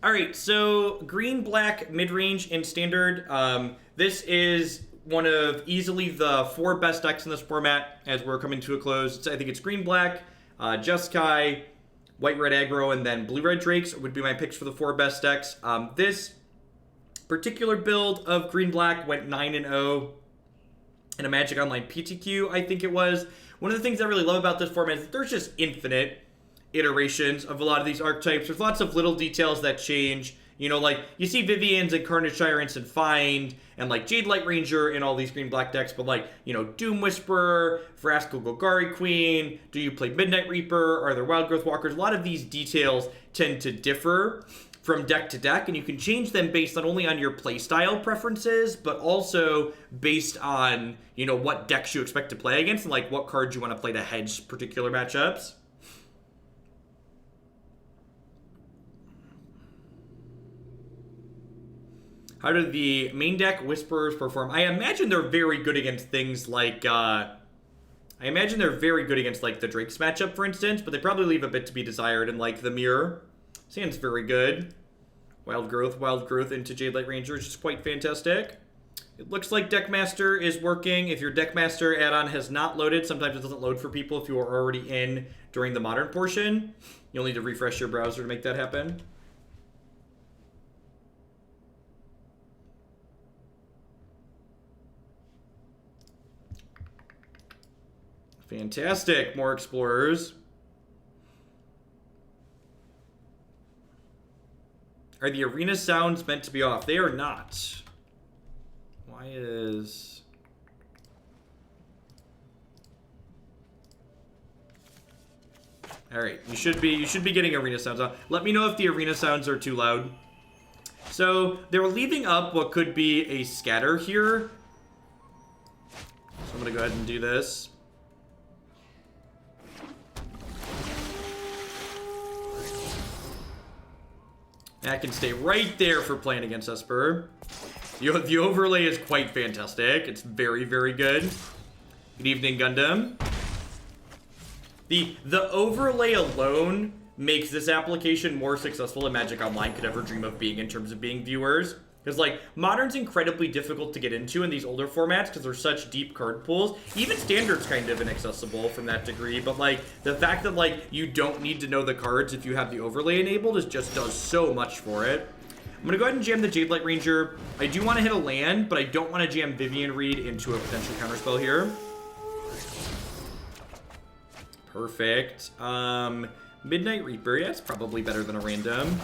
All right, so green, black, mid-range, and standard. This is one of easily the 4 best decks in this format as we're coming to a close. I think it's green, black, Jeskai, white, red aggro, and then blue, red drakes would be my picks for the 4 best decks. This particular build of green, black went 9-0 in a Magic Online PTQ, I think it was. One of the things I really love about this format is that there's just infinite iterations of a lot of these archetypes. There's lots of little details that change. You know, like, you see Vivien's and Carnage Tyrants and Find, and, like, Jadelight Ranger in all these green-black decks, but, like, you know, Doom Whisperer, Vraska Golgari Queen, do you play Midnight Reaper, are there Wildgrowth Walkers? A lot of these details tend to differ from deck to deck, and you can change them based not only on your playstyle preferences, but also based on, you know, what decks you expect to play against, and, like, what cards you want to play to hedge particular matchups. How do the main deck Whisperers perform? I imagine they're very good against things like, the Drake's matchup, for instance, but they probably leave a bit to be desired, and, like, the Mirror. Sounds very good. Wildgrowth into Jadelight Ranger is just quite fantastic. It looks like Deckmaster is working. If your Deckmaster add-on has not loaded, sometimes it doesn't load for people if you are already in during the modern portion. You'll need to refresh your browser to make that happen. Fantastic. More Explorers. Are the arena sounds meant to be off? They are not. Why is... Alright, you should be getting arena sounds on. Let me know if the arena sounds are too loud. So, they're leaving up what could be a scatter here. So I'm gonna go ahead and do this. That can stay right there for playing against Esper. The overlay is quite fantastic. It's very, very good. Good evening, Gundam. The overlay alone makes this application more successful than Magic Online could ever dream of being in terms of being viewers. Because, like, Modern's incredibly difficult to get into in these older formats because there's such deep card pools. Even Standard's kind of inaccessible from that degree, but, like, the fact that, like, you don't need to know the cards if you have the overlay enabled just does so much for it. I'm going to go ahead and jam the Jadelight Ranger. I do want to hit a land, but I don't want to jam Vivien Reid into a potential counterspell here. Perfect. Midnight Reaper, yeah, it's probably better than a random.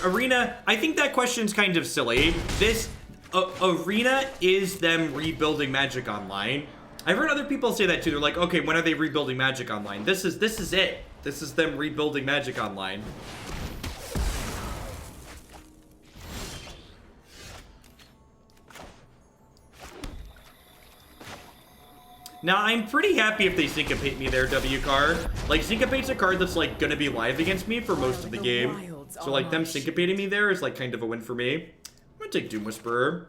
Arena, I think that question's kind of silly. This Arena is them rebuilding Magic Online. I've heard other people say that too. They're like, okay, when are they rebuilding Magic Online? This is it. This is them rebuilding Magic Online. Now, I'm pretty happy if they syncopate me there, W card. Like, syncopate's a card that's, like, gonna be live against me for most of the game. So, like, them syncopating me there is, like, kind of a win for me. I'm gonna take Doom Whisperer.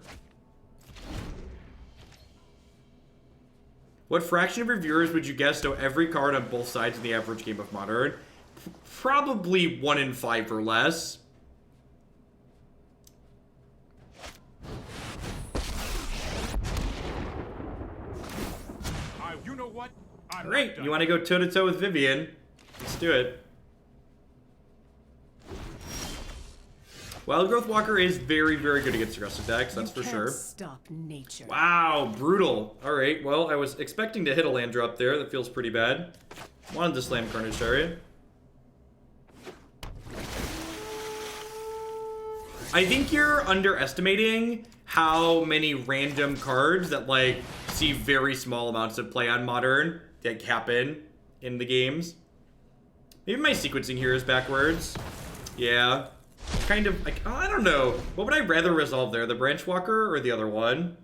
What fraction of your viewers would you guess know every card on both sides in the average game of Modern? Probably 1 in 5 or less. You know what? Alright, you want to go toe-to-toe with Vivien? Let's do it. Wildgrowth Walker is very, very good against aggressive decks, that's for sure. Stop nature. Wow, brutal. Alright, well, I was expecting to hit a land drop there. That feels pretty bad. Wanted to slam Carnage Tyrant. I think you're underestimating how many random cards that, like, see very small amounts of play on Modern that happen in the games. Maybe my sequencing here is backwards. Yeah. Kind of, like, I don't know. What would I rather resolve there? The Branchwalker or the other one?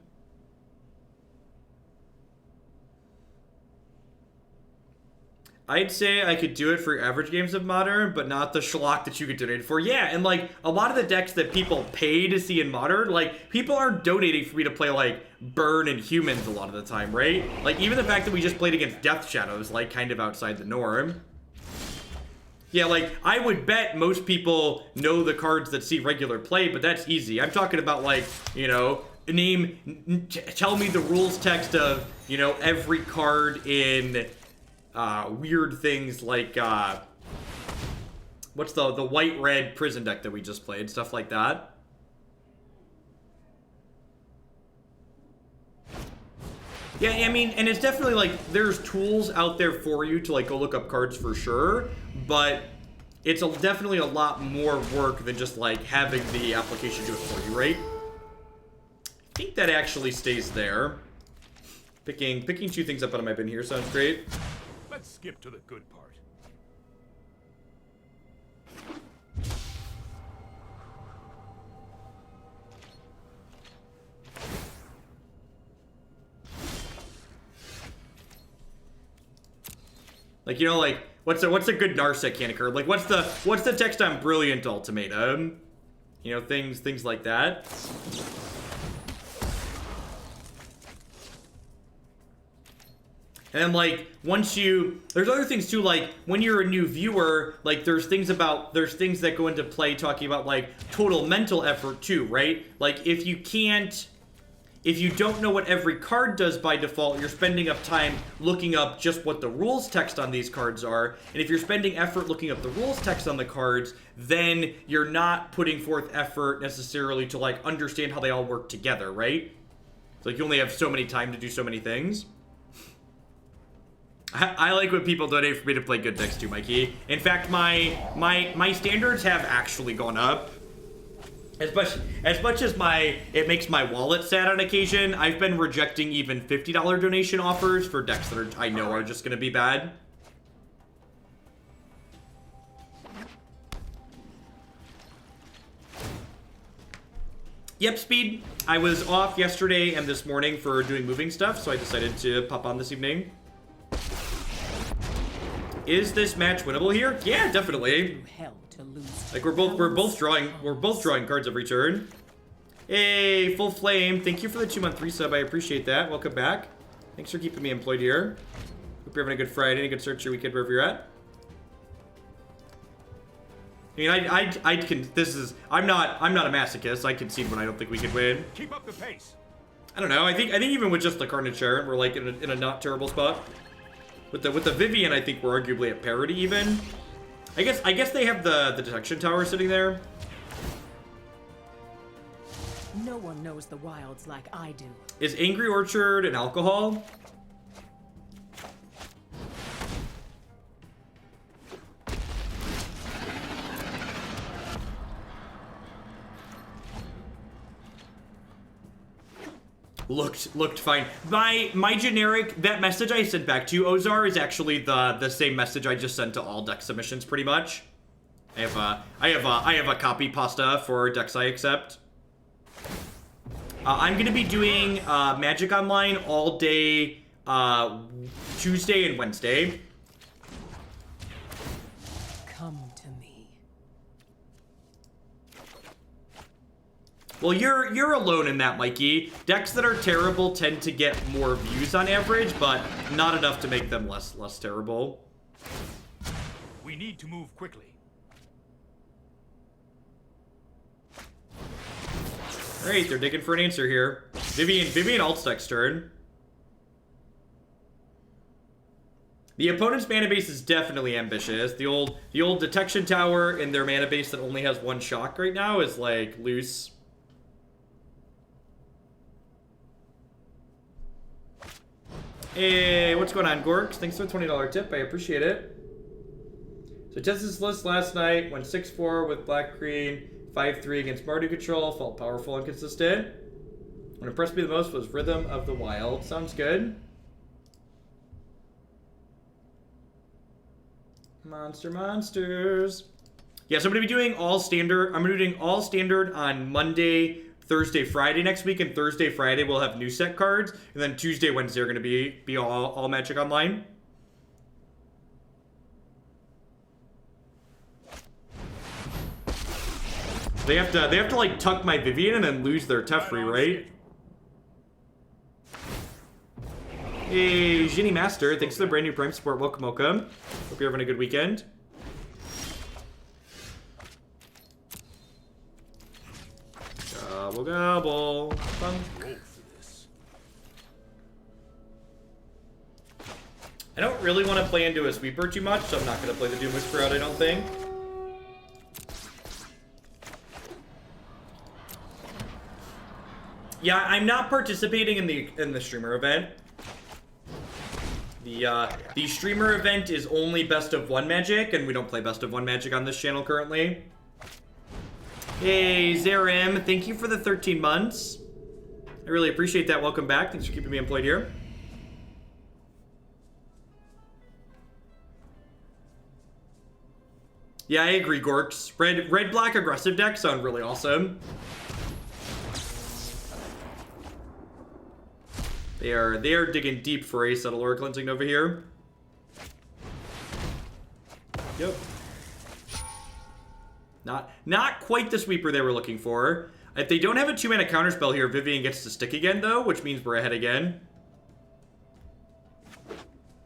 I'd say I could do it for average games of Modern, but not the schlock that you could donate for. Yeah, and like a lot of the decks that people pay to see in Modern, like people aren't donating for me to play like Burn and Humans a lot of the time, right? Like even the fact that we just played against Death Shadows, like kind of outside the norm. Yeah, like I would bet most people know the cards that see regular play, but that's easy. I'm talking about like, you know, tell me the rules text of, you know, every card in weird things like what's the white-red prison deck that we just played, stuff like that. Yeah, I mean, and it's definitely like there's tools out there for you to like go look up cards for sure, but it's definitely a lot more work than just like having the application do it for you, right? I think that actually stays there. Picking two things up out of my bin here sounds great. Let's skip to the good part. Like, you know, like what's a good Narset can occur? Like what's the text on Brilliant Ultimatum? You know, things like that. And like once there's other things too, like when you're a new viewer, like there's things that go into play talking about like total mental effort too, right? Like if you don't know what every card does by default, you're spending up time looking up just what the rules text on these cards are. And if you're spending effort looking up the rules text on the cards, then you're not putting forth effort necessarily to like understand how they all work together, right? It's like you only have so many time to do so many things. I like when people donate for me to play good decks too, Mikey. In fact, my standards have actually gone up. As much as it makes my wallet sad on occasion, I've been rejecting even $50 donation offers for decks that I know are just gonna be bad. Yep, Speed. I was off yesterday and this morning for doing moving stuff, so I decided to pop on this evening. Is this match winnable here? Yeah, definitely. Like we're both drawing cards every turn. Hey, Full Flame, thank you for the 2-month resub. I appreciate that. Welcome back. Thanks for keeping me employed here. Hope you're having a good Friday and a good start to your weekend wherever you're at. I mean, I can. I'm not a masochist. I concede when I don't think we can win. Keep up the pace. I don't know. I think even with just the Carnage Tyrant, we're like in a not terrible spot. With the Vivien, I think we're arguably at parity even. I guess they have the detection tower sitting there. No one knows the wilds like I do. Is Angry Orchard an alcohol? Looked fine. My generic, that message I sent back to you, Ozar, is actually the same message I just sent to all deck submissions pretty much. I have a copy pasta for decks I accept. I'm gonna be doing Magic Online all day Tuesday and Wednesday. Come to me. Well, you're alone in that, Mikey. Decks that are terrible tend to get more views on average, but not enough to make them less terrible. We need to move quickly. Alright, they're digging for an answer here. Vivien Alt's next turn. The opponent's mana base is definitely ambitious. The old detection tower in their mana base that only has one shock right now is like loose. Hey, what's going on, Gorks? Thanks for the $20 tip. I appreciate it. So tested this list last night. Went 6-4 with black-green, 5-3 against Mardu Control. Felt powerful and consistent. What impressed me the most was Rhythm of the Wild. Sounds good. Monsters. Yeah, so I'm going to be doing all standard. I'm going to be doing all standard on Monday, Thursday, Friday next week, and Thursday, Friday we'll have new set cards, and then Tuesday, Wednesday are going to be all Magic Online. They have to like tuck my Vivien and then lose their Teferi, right? Hey, Ginny Master, thanks for the brand new Prime support. Welcome, welcome. Hope you're having a good weekend. Gobble, gobble. Fun. I don't really want to play into a sweeper too much, so I'm not going to play the Doom Whisper out, I don't think. Yeah, I'm not participating in the streamer event. The streamer event is only best of one Magic, and we don't play best of one Magic on this channel currently. Hey, Zerim, thank you for the 13 months. I really appreciate that. Welcome back. Thanks for keeping me employed here. Yeah, I agree, Gorks. Red-black aggressive decks sound really awesome. They are digging deep for a subtle aura cleansing over here. Yep. Not quite the sweeper they were looking for. If they don't have a 2-mana counterspell here, Vivien gets to stick again, though, which means we're ahead again.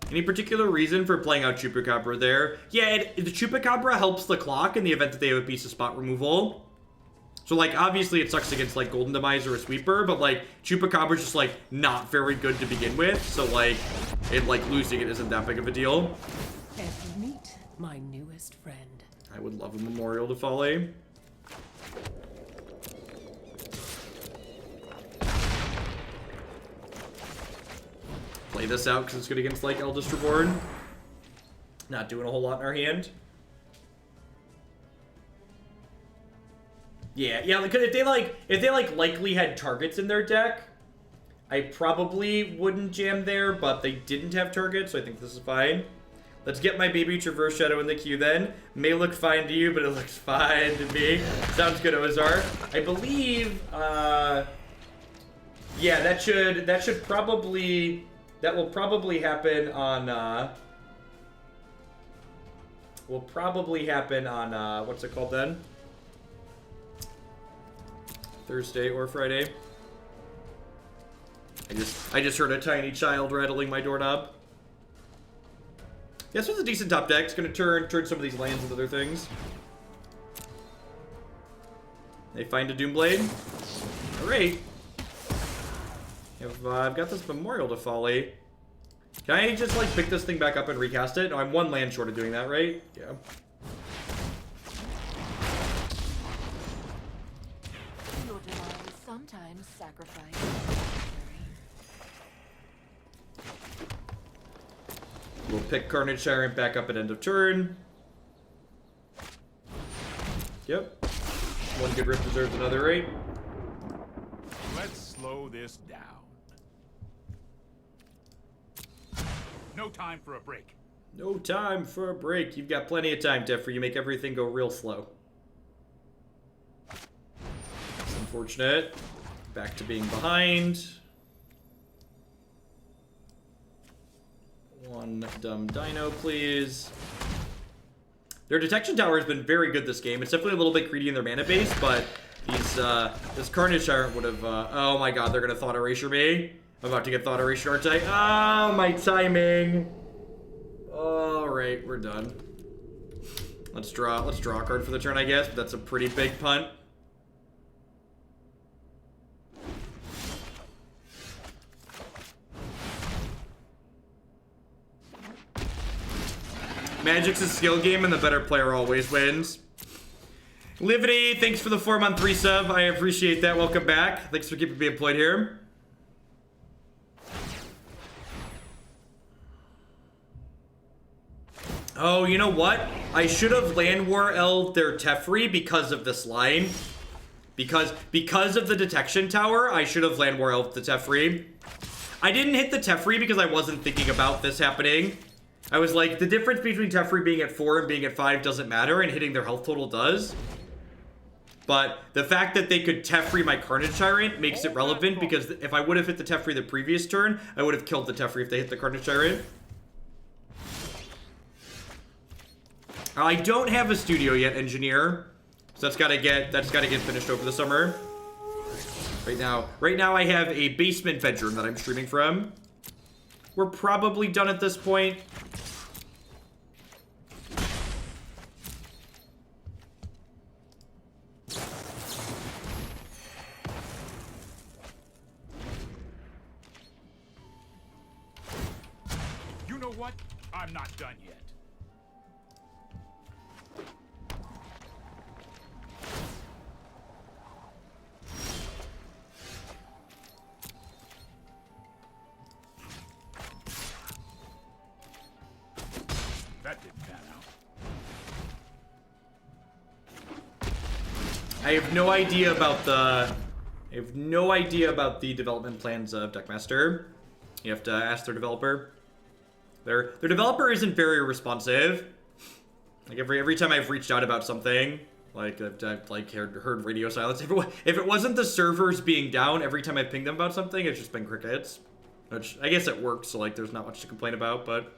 Any particular reason for playing out Chupacabra there? Yeah, the Chupacabra helps the clock in the event that they have a piece of spot removal. So, like, obviously it sucks against, like, Golden Demise or a sweeper, but, like, Chupacabra's just, like, not very good to begin with. So, like, losing it isn't that big of a deal. And meet my newest friend. I would love a Memorial to Folly. Play this out because it's good against, like, Eldest Reborn. Not doing a whole lot in our hand. Yeah, because if they likely had targets in their deck, I probably wouldn't jam there, but they didn't have targets, so I think this is fine. Let's get my baby Traverse Shadow in the queue then. May look fine to you, but it looks fine to me. Sounds good, Ozar. I believe, yeah, that will probably happen on, what's it called then? Thursday or Friday. I just heard a tiny child rattling my doorknob. Yeah, this was a decent top deck. It's gonna turn some of these lands into other things. They find a Doomblade. Alright. I've got this Memorial to Folly. Can I just, like, pick this thing back up and recast it? No, I'm one land short of doing that, right? Yeah. Your demands sometimes sacrifice. We'll pick Carnage Tyrant back up at end of turn. Yep. One good rip deserves another, right? Let's slow this down. No time for a break. No time for a break. You've got plenty of time, Teferi. You make everything go real slow. That's unfortunate. Back to being behind. One dumb dino, please. Their detection tower has been very good this game. It's definitely a little bit greedy in their mana base, but these this Carnage Tyrant would have. Oh my God, they're gonna Thought Erasure me. I'm about to get Thought Erasure, aren't I? Oh, my timing. All right, we're done. Let's draw a card for the turn, I guess. But that's a pretty big punt. Magic's a skill game, and the better player always wins. Livity, thanks for the 4-month resub. I appreciate that. Welcome back. Thanks for keeping me employed here. Oh, you know what? I should have Llanowar Elves their Teferi because of this line. Because of the detection tower, I should have Llanowar Elves the Teferi. I didn't hit the Teferi because I wasn't thinking about this happening. I was like, the difference between Teferi being at 4 and being at 5 doesn't matter, and hitting their health total does. But the fact that they could Teferi my Carnage Tyrant makes it relevant, because if I would have hit the Teferi the previous turn, I would have killed the Teferi if they hit the Carnage Tyrant. I don't have a studio yet, Engineer. So that's gotta get finished over the summer. Right now I have a basement bedroom that I'm streaming from. We're probably done at this point. You know what? I'm not done yet. That didn't pan out. I have no idea about the development plans of Deckmaster. You have to ask their developer. Their developer isn't very responsive. Like every time I've reached out about something, like I've like heard radio silence. If it wasn't the servers being down, every time I pinged them about something, it's just been crickets. Which I guess it works, so like there's not much to complain about, but.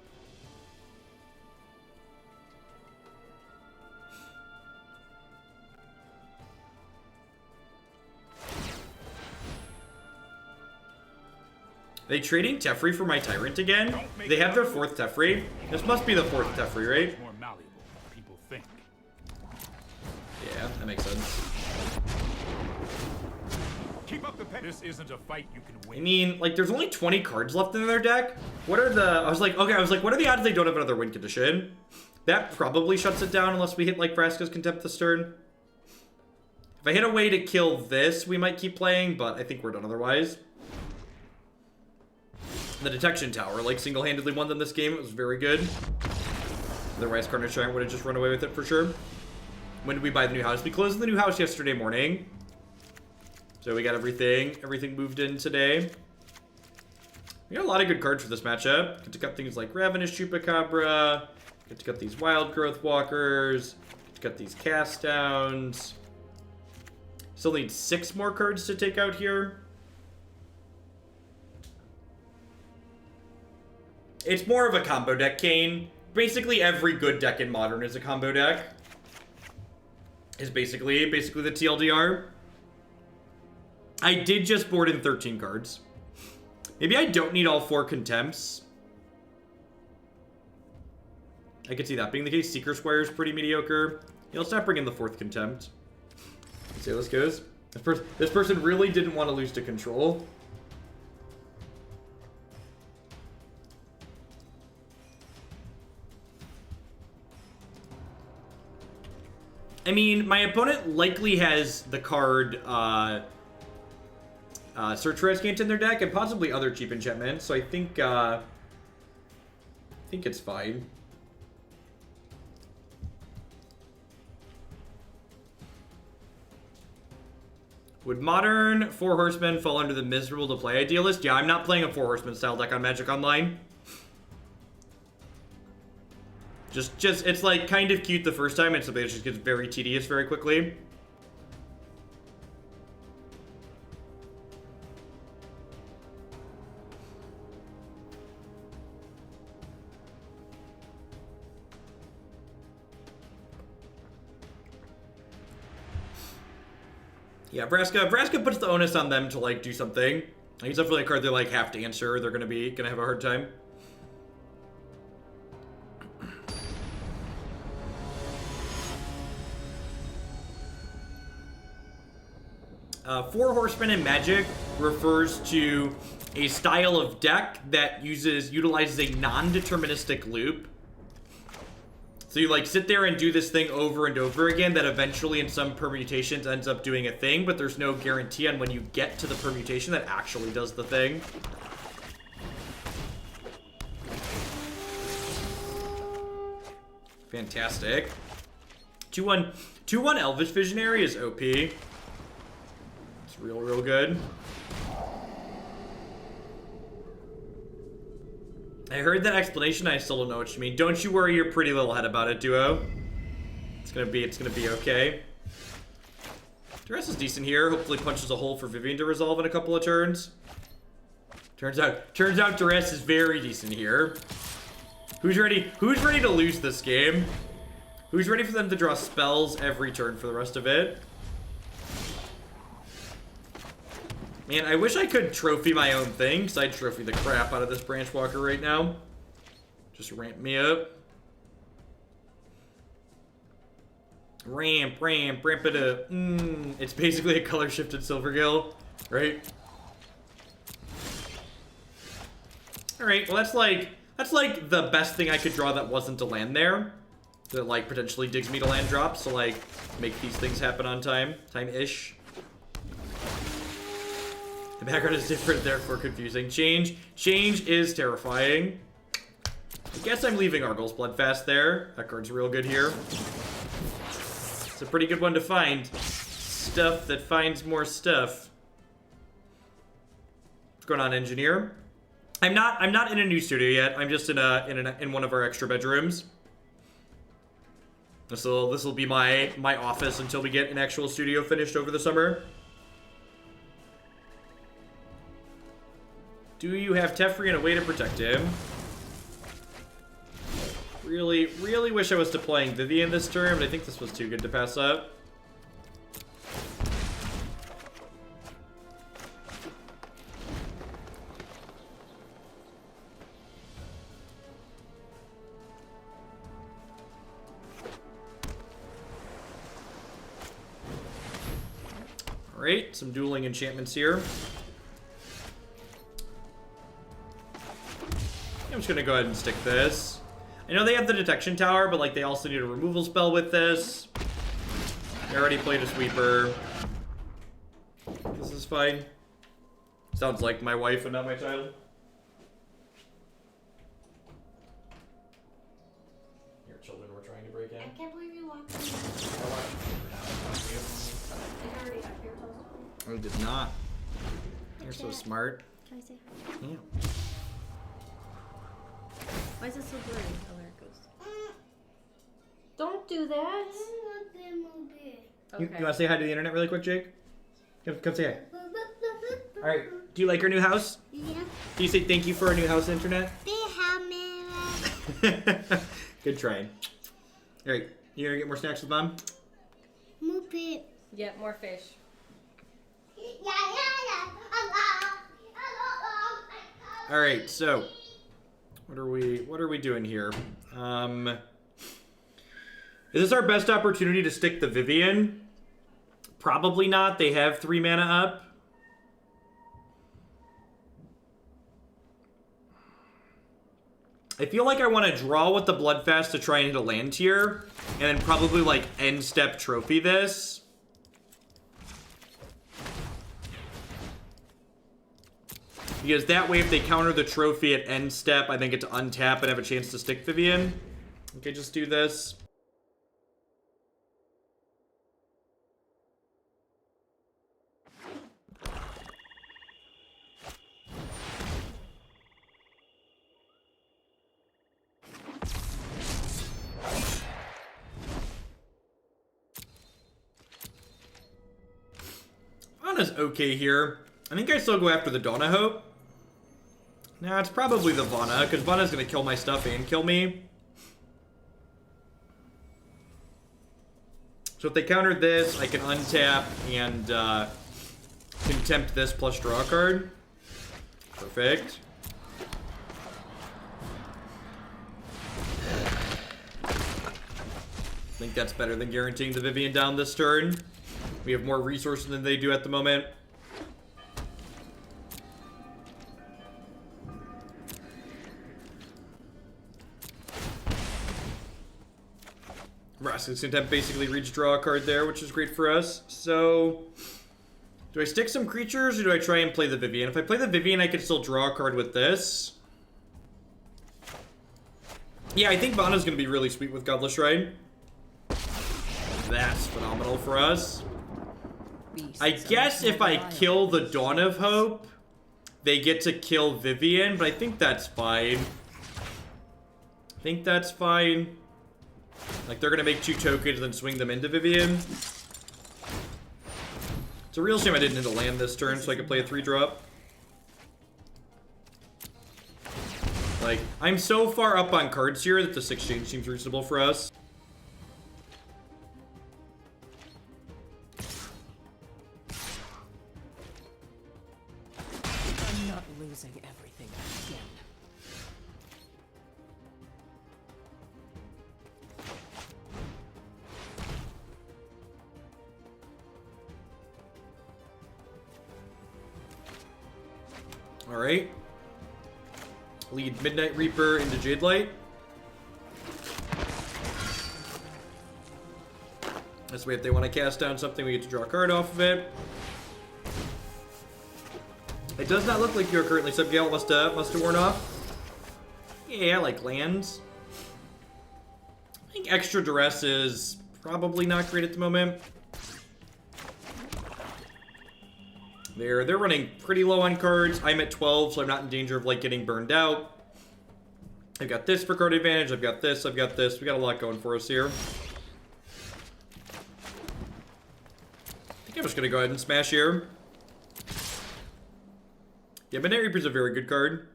They trading Teferi for my Tyrant again? They have their 4th Teferi. This must be the 4th Teferi, right? More malleable than people think. Yeah, that makes sense. Keep up the pace. This isn't a fight you can win. I mean, like, there's only 20 cards left in their deck. What are the... I was like, what are the odds they don't have another win condition? That probably shuts it down unless we hit, like, Vraska's Contempt this turn. If I hit a way to kill this, we might keep playing, but I think we're done otherwise. The Detection Tower, like, single-handedly won them this game. It was very good. Otherwise, Carnage Tyrant would have just run away with it for sure. When did we buy the new house? We closed the new house yesterday morning. So we got everything moved in today. We got a lot of good cards for this matchup. Get to cut things like Ravenous Chupacabra. Get to cut these Wildgrowth Walkers. Get to cut these Cast Downs. Still need 6 more cards to take out here. It's more of a combo deck, Kane. Basically, every good deck in Modern is a combo deck. Is basically the TLDR. I did just board in 13 cards. Maybe I don't need all 4 Contempts. I could see that being the case. Seekers Squire is pretty mediocre. Yeah, let's not bring in the 4th Contempt. Let's see how this goes. This person really didn't want to lose to Control. I mean, my opponent likely has the card Search for Escant in their deck, and possibly other cheap enchantments, so I think it's fine. Would Modern 4 Horsemen fall under the miserable to play idealist? Yeah, I'm not playing a 4 Horsemen style deck on Magic Online. Just it's like kind of cute the first time, and something that just gets very tedious very quickly. Yeah, Vraska puts the onus on them to like do something. Like, it's definitely a card they like have to answer, or they're gonna have a hard time. 4 Horsemen in Magic refers to a style of deck that utilizes a non-deterministic loop. So you like sit there and do this thing over and over again that eventually in some permutations ends up doing a thing, but there's no guarantee on when you get to the permutation that actually does the thing. Fantastic. 2/1 Elvish Visionary is OP. It's real good. I heard that explanation, I still don't know what you mean. Don't you worry your pretty little head about it, Duo. It's gonna be okay. Duress is decent here. Hopefully punches a hole for Vivien to resolve in a couple of turns. Turns out Duress is very decent here. Who's ready to lose this game? Who's ready for them to draw spells every turn for the rest of it? Man, I wish I could trophy my own thing, because I'd trophy the crap out of this Branchwalker right now. Just ramp me up. Ramp it up. It's basically a color-shifted Silvergill, right? Alright, well that's like the best thing I could draw that wasn't a land there. That like potentially digs me to land drops, so like make these things happen on time-ish. The background is different, therefore confusing. Change is terrifying. I guess I'm leaving Argyl's Bloodfast there. That card's real good here. It's a pretty good one to find. Stuff that finds more stuff. What's going on, Engineer? I'm not in a new studio yet. I'm just in one of our extra bedrooms. This will be my office until we get an actual studio finished over the summer. Do you have Teferi and a way to protect him? Really wish I was deploying Vivien this turn, but I think this was too good to pass up. Alright, some dueling enchantments here. I'm just gonna go ahead and stick this. I know they have the detection tower, but like they also need a removal spell with this. I already played a sweeper. This is fine. Sounds like my wife and not my child. Your children were trying to break in. I can't believe you walked in. I did not. You're so smart. Can I say hi? Yeah. Why is it so blurry? Oh, there it goes. Don't do that. You want to say hi to the internet really quick, Jake? Come say hi. Alright, do you like our new house? Yeah. Do you say thank you for our new house, internet? They have me. Good trying. Alright, you gonna get more snacks with Mom? Move it. Yep, more fish. Alright, so what are we doing here? Is this our best opportunity to stick the Vivien? Probably not. They have 3 mana up. I feel like I want to draw with the Bloodfast to try and hit a land tier, and then probably like end step trophy this. Because that way, if they counter the trophy at end step, I then get to untap and have a chance to stick Vivien. Okay, just do this. Vana's okay here. I think I still go after the Dawn of Hope. Nah, it's probably the Vana, because Vana's going to kill my stuff and kill me. So if they countered this, I can untap and Contempt this plus draw a card. Perfect. I think that's better than guaranteeing the Vivien down this turn. We have more resources than they do at the moment. Vraska's Contempt basically reads draw a card there, which is great for us. So, do I stick some creatures or do I try and play the Vivien? If I play the Vivien, I can still draw a card with this. Yeah, I think Vana's going to be really sweet with Godless Shrine. That's phenomenal for us. I guess if I kill the Dawn of Hope, they get to kill Vivien, but I think that's fine. Like, they're gonna make 2 tokens and then swing them into Vivien. It's a real shame I didn't hit a land this turn so I could play a 3-drop. Like, I'm so far up on cards here that this exchange seems reasonable for us. Alright. Lead Midnight Reaper into Jadelight. This way, if they want to cast down something, we get to draw a card off of it. It does not look like you're currently Subgale. Must have worn off. Yeah, like lands. I think Extra Duress is probably not great at the moment. They're running pretty low on cards. I'm at 12, so I'm not in danger of like getting burned out. I've got this for card advantage. I've got this. I've got this. We got a lot going for us here. I think I'm just gonna go ahead and smash here. Yeah, Midnight Reaper's a very good card.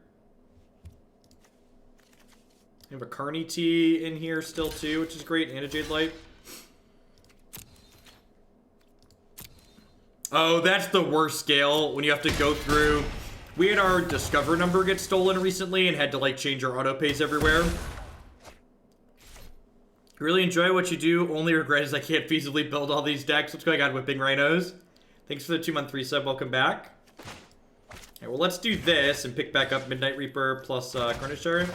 We have a Carnage T in here still too, which is great, and a Jadelight. Oh, that's the worst scale when you have to go through. We had our Discover number get stolen recently and had to like change our auto pays everywhere. Really enjoy what you do. Only regret is I can't feasibly build all these decks. What's going on, Whipping Rhinos? Thanks for the 2-month resub. Welcome back. Okay, well, let's do this and pick back up Midnight Reaper plus Carnage Tyrant.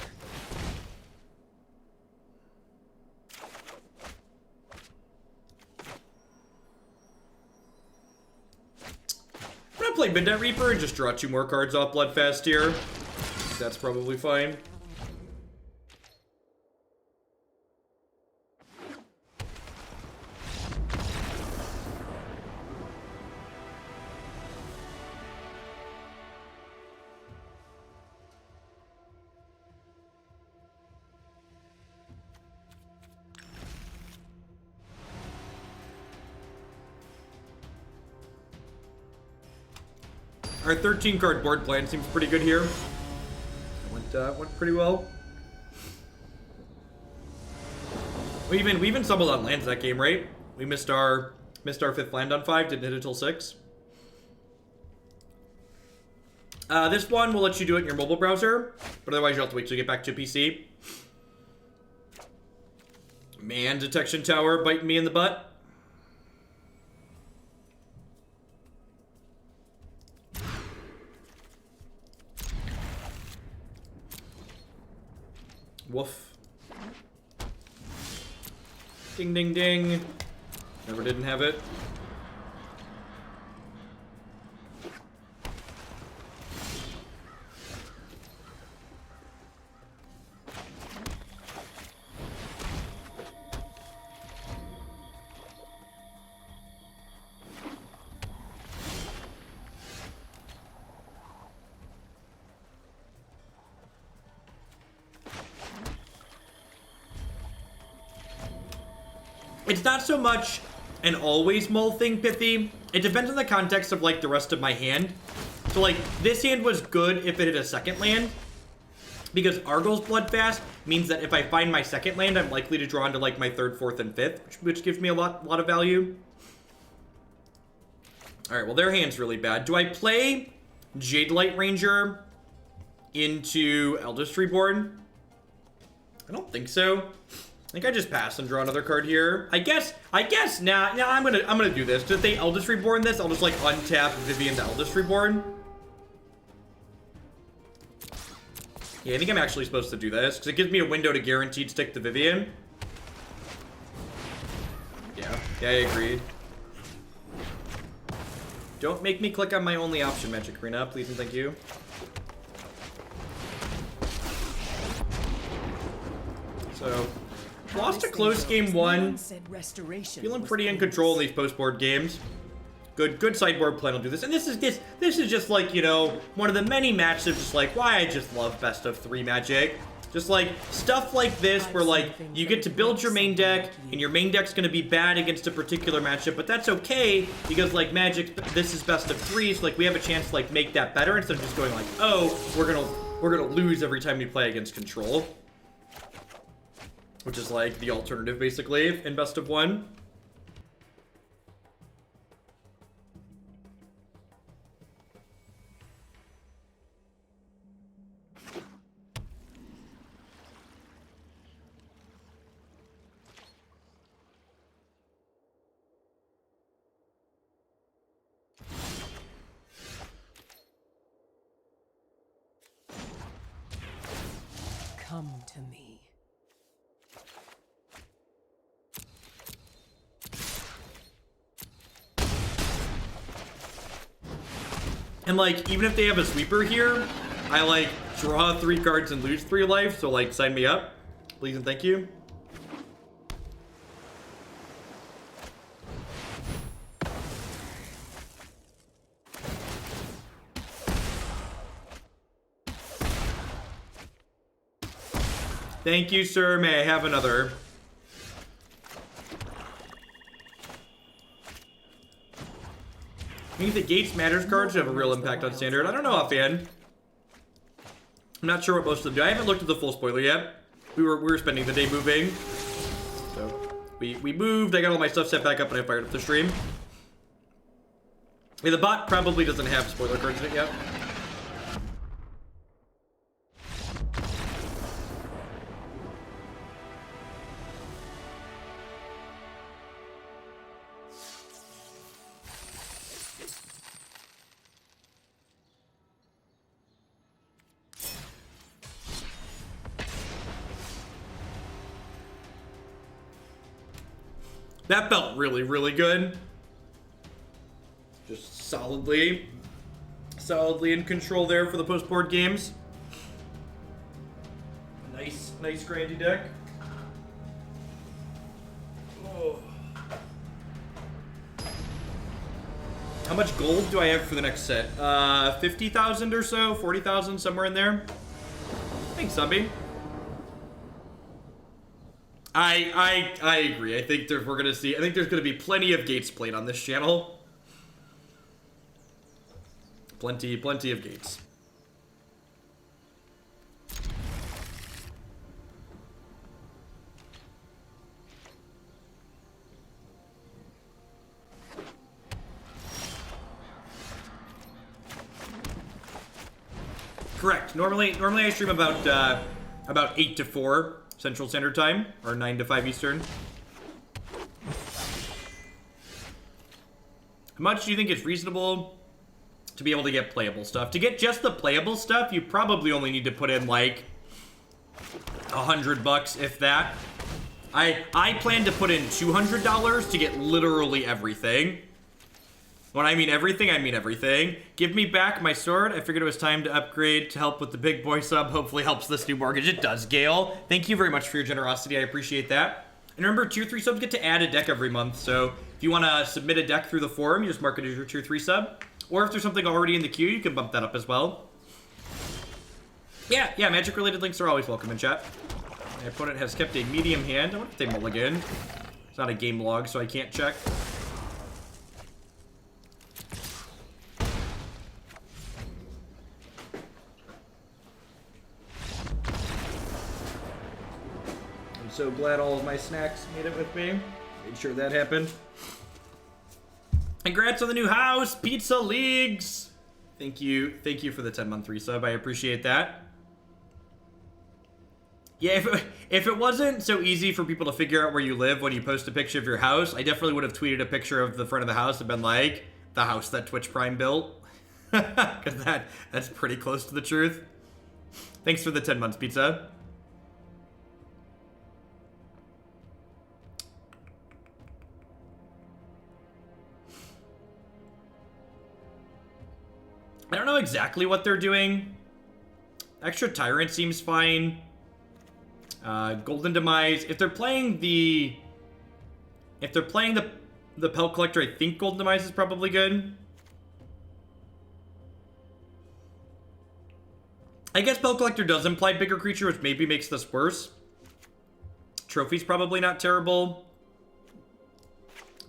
I'm gonna play Midnight Reaper and just draw 2 more cards off Bloodfast here. That's probably fine. Our 13-card board plan seems pretty good here. Went pretty well. We even stumbled on lands that game, right? We missed our 5th land on 5, didn't hit it till 6. This one will let you do it in your mobile browser, but otherwise you'll have to wait till you get back to PC. Man, Detection Tower biting me in the butt. Woof. Ding, ding, ding. Never didn't have it. It's not so much an always mull thing, Pithy. It depends on the context of, like, the rest of my hand. So, like, this hand was good if it hit a second land. Because Argyl's Bloodfast means that if I find my second land, I'm likely to draw into, like, my 3rd, 4th, and 5th. Which gives me a lot of value. Alright, well, their hand's really bad. Do I play Jadelight Ranger into Eldest Reborn? I don't think so. I think I just pass and draw another card here. I guess, nah, I'm gonna do this. If they Eldest Reborn this, I'll just like untap Vivien the Eldest Reborn. Yeah, I think I'm actually supposed to do this, because it gives me a window to guaranteed stick the Vivien. Yeah, I agreed. Don't make me click on my only option, Magic Arena, please and thank you. So, lost a close game 1. Feeling pretty in control in these post-board games. Good sideboard plan will do this. And this is just like, you know, one of the many matches of just like why I just love best of 3 Magic. Just like stuff like this where like you get to build your main deck and your main deck's gonna be bad against a particular matchup, but that's okay because like Magic, this is best of 3, so like we have a chance to like make that better instead of just going like, oh, we're gonna lose every time we play against control. Which is like the alternative, basically, in best of 1. Come to me. And like, even if they have a sweeper here, I like draw 3 cards and lose 3 life, so like sign me up. Please and thank you. Thank you, sir. May I have another? I think the Gates Matters cards have a real impact on Standard. I don't know offhand. I'm not sure what most of them do. I haven't looked at the full spoiler yet. We were spending the day moving. So we moved. I got all my stuff set back up and I fired up the stream. Yeah, the bot probably doesn't have spoiler cards in it yet. That felt really, really good. Just solidly in control there for the post-board games. Nice grandy deck. Oh. How much gold do I have for the next set? 50,000 or so, 40,000, somewhere in there. Thanks, Zombie. I agree. I think there's gonna be plenty of Gates played on this channel. Plenty of Gates. Correct. Normally I stream about 8 to 4 Central Standard Time, or 9 to 5 Eastern. How much do you think it's reasonable to be able to get playable stuff? To get just the playable stuff, you probably only need to put in like $100, if that. I plan to put in $200 to get literally everything. When I mean everything, I mean everything. Give me back my sword. I figured it was time to upgrade to help with the big boy sub. Hopefully helps this new mortgage. It does, Gale. Thank you very much for your generosity. I appreciate that. And remember, tier 3 subs get to add a deck every month. So if you want to submit a deck through the forum, you just mark it as your tier 3 sub. Or if there's something already in the queue, you can bump that up as well. Yeah, magic-related links are always welcome in chat. My opponent has kept a medium hand. I wonder if they mulligan. It's not a game log, so I can't check. So glad all of my snacks made it with me. Made sure that happened. Congrats on the new house, Pizza Leagues. Thank you for the 10-month resub. I appreciate that. Yeah, if it wasn't so easy for people to figure out where you live when you post a picture of your house, I definitely would have tweeted a picture of the front of the house and been like, the house that Twitch Prime built. Because that's pretty close to the truth. Thanks for the 10 months, Pizza. I don't know exactly what they're doing. Extra Tyrant seems fine. Golden Demise. If they're playing the Pelt Collector, I think Golden Demise is probably good. I guess Pelt Collector does imply bigger creature, which maybe makes this worse. Trophy's probably not terrible.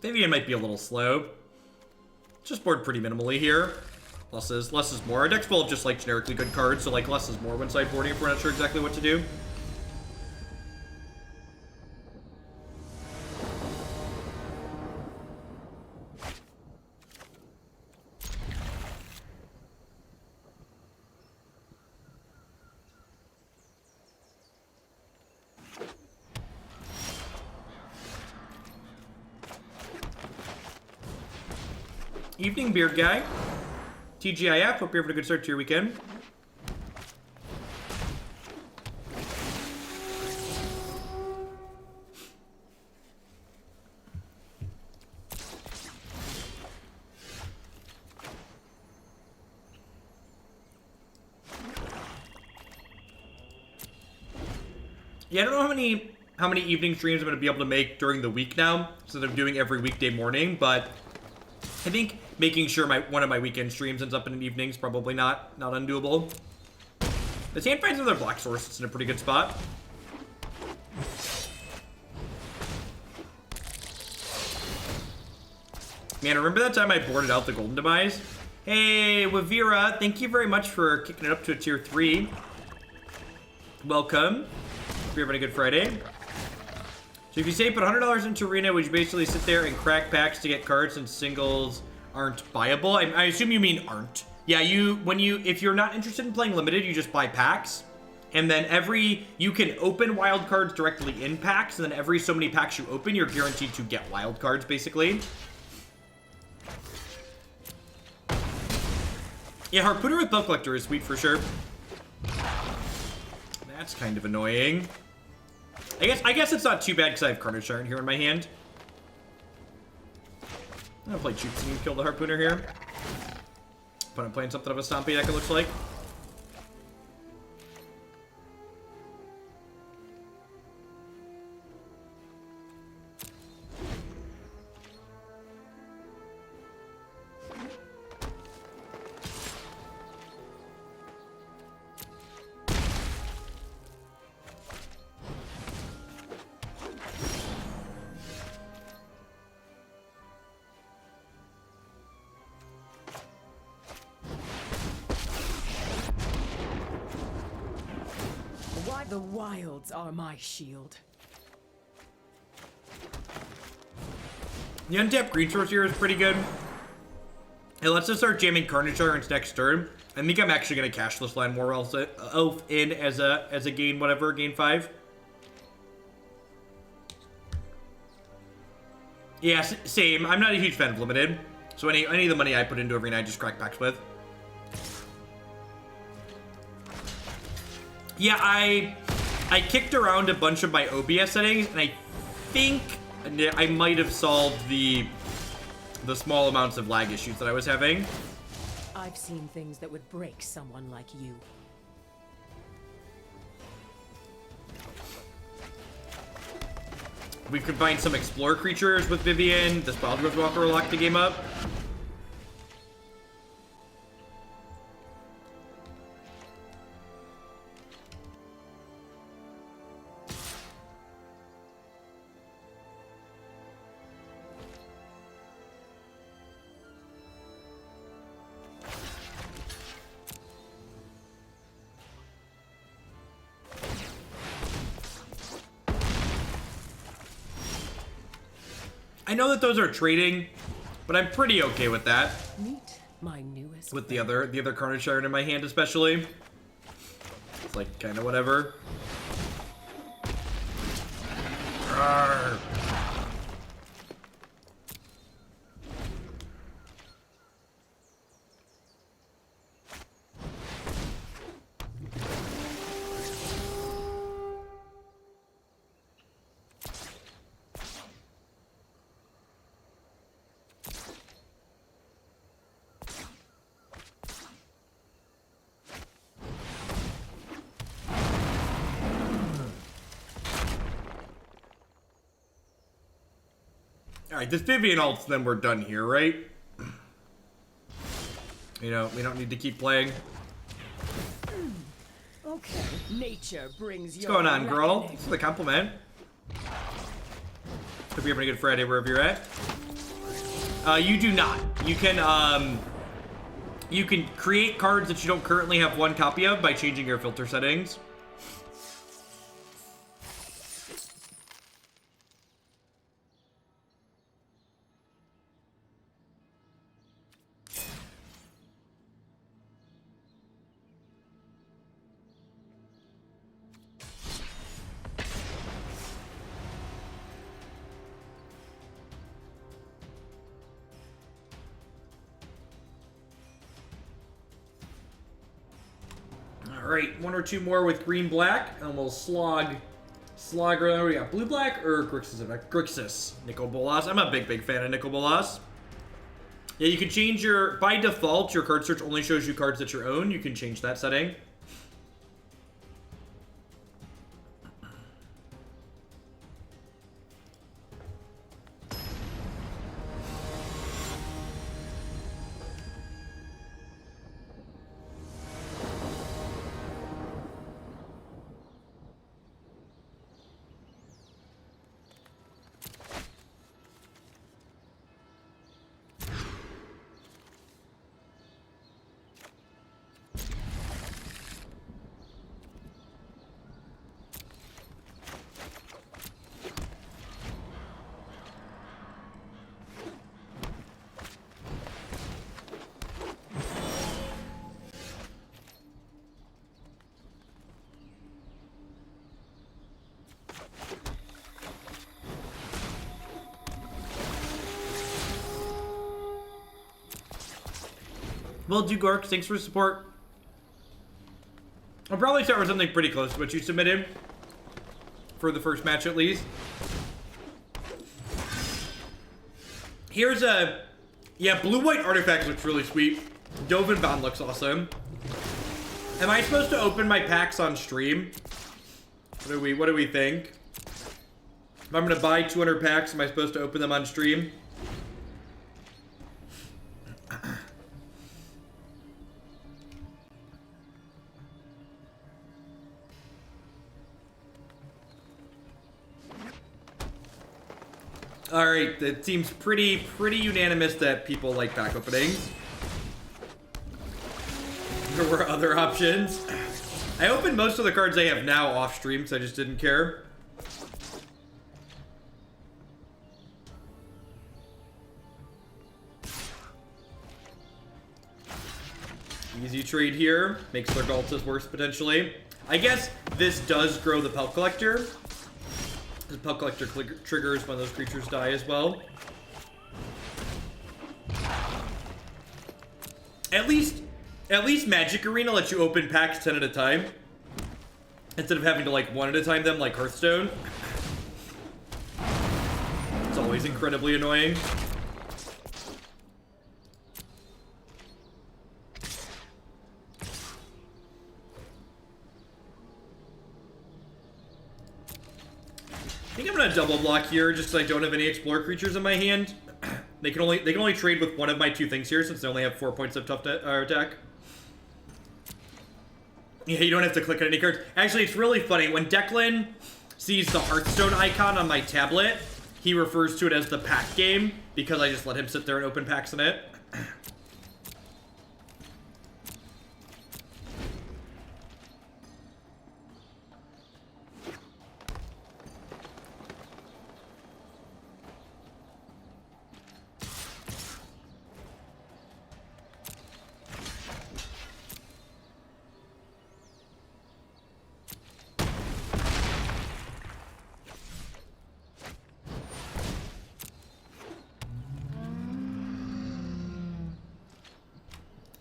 Vivien might be a little slow. Just board pretty minimally here. Less is more. Our deck's full of just like generically good cards, so like less is more when sideboarding if we're not sure exactly what to do. Evening, Beard Guy. TGIF, hope you're having a good start to your weekend. Yeah, I don't know how many evening streams I'm going to be able to make during the week now, instead of doing every weekday morning, but I think making sure one of my weekend streams ends up in an evening is probably not undoable. The hand finds another black source. It's in a pretty good spot. Man, remember that time I boarded out the Golden Demise? Hey, Wavira, thank you very much for kicking it up to a tier 3. Welcome. Hope you're having a good Friday. So if you say put $100 into Arena, would you basically sit there and crack packs to get cards and singles aren't buyable? I assume you mean aren't. Yeah, if you're not interested in playing limited, you just buy packs. And then you can open wild cards directly in packs, and then every so many packs you open, you're guaranteed to get wild cards, basically. Yeah, Harpooner with Bell Collector is sweet for sure. That's kind of annoying. I guess it's not too bad because I have Carnage Tyrant here in my hand. I'm gonna play Choops and kill the Harpooner here. But I'm playing something of a Stompy deck, it looks like. The wilds are my shield. The untapped green source here is pretty good. It lets us start jamming Carnage Tyrants next turn. I think I'm actually going to cash this Llanowar Elf in as a gain whatever, gain 5. Yeah, same. I'm not a huge fan of limited. So any of the money I put into every night, I just crack packs with. Yeah, I kicked around a bunch of my OBS settings, and I think I might have solved the small amounts of lag issues that I was having. I've seen things that would break someone like you. We've combined some Explorer creatures with Vivien. This Wildgrowth Walker will lock the game up. I know that those are trading, but I'm pretty okay with that. Meet my newest with the other Carnage Tyrant in my hand, especially. It's like kind of whatever. Rawr. Alright, this Vivien ults, then we're done here, right? You know, we don't need to keep playing. Okay, nature brings What's going on, girl? Thanks for the compliment. Hope you're having a good Friday wherever you're at. You do not. You can create cards that you don't currently have one copy of by changing your filter settings. Alright, one or two more with green-black, and we'll slog around. We got blue-black or Grixis? Grixis. Nicol Bolas. I'm a big fan of Nicol Bolas. Yeah, you can change by default, your card search only shows you cards that you own. You can change that setting. Well, do Gork, thanks for the support. I'll probably start with something pretty close to what you submitted. For the first match, at least. Here's a... Yeah, blue-white artifact looks really sweet. Dovin Bond looks awesome. Am I supposed to open my packs on stream? What do we think? If I'm gonna buy 200 packs, am I supposed to open them on stream? Alright, it seems pretty unanimous that people like pack openings. There were other options. I opened most of the cards I have now off stream, so I just didn't care. Easy trade here. Makes their Galtas worse, potentially. I guess this does grow the Pelt Collector. The Pelt Collector triggers when those creatures die as well. At least Magic Arena lets you open packs 10 at a time. Instead of having to, like, one at a time them like Hearthstone. It's always incredibly annoying. I think I'm gonna double block here just because I don't have any Explorer creatures in my hand. They can only trade with one of my two things here since they only have 4 points of tough attack. Yeah, you don't have to click on any cards. Actually, it's really funny. When Declan sees the Hearthstone icon on my tablet, he refers to it as the pack game because I just let him sit there and open packs in it.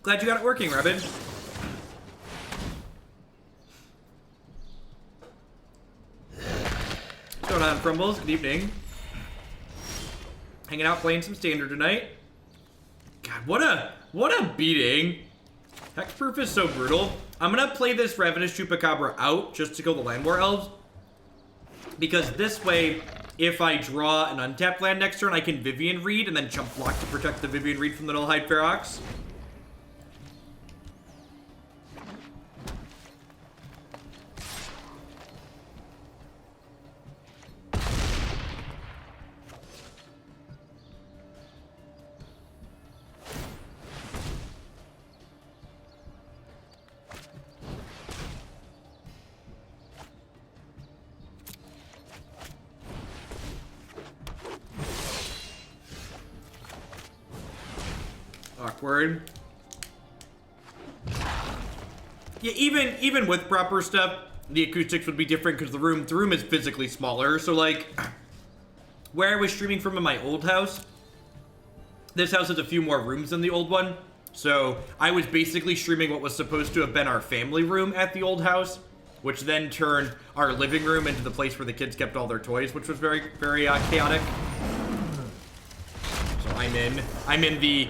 Glad you got it working, Robin. What's going on, Crumbles? Good evening. Hanging out playing some Standard tonight. God, what a beating. Hexproof is so brutal. I'm gonna play this Ravenous Chupacabra out just to kill the Llanowar Elves. Because this way, if I draw an untapped land next turn, I can Vivien Reid and then jump block to protect the Vivien Reid from the Nullhide Ferox. Awkward. Yeah, even with proper stuff, the acoustics would be different because the room is physically smaller. So like, where I was streaming from in my old house, this house has a few more rooms than the old one. So I was basically streaming what was supposed to have been our family room at the old house, which then turned our living room into the place where the kids kept all their toys, which was very chaotic. I'm in the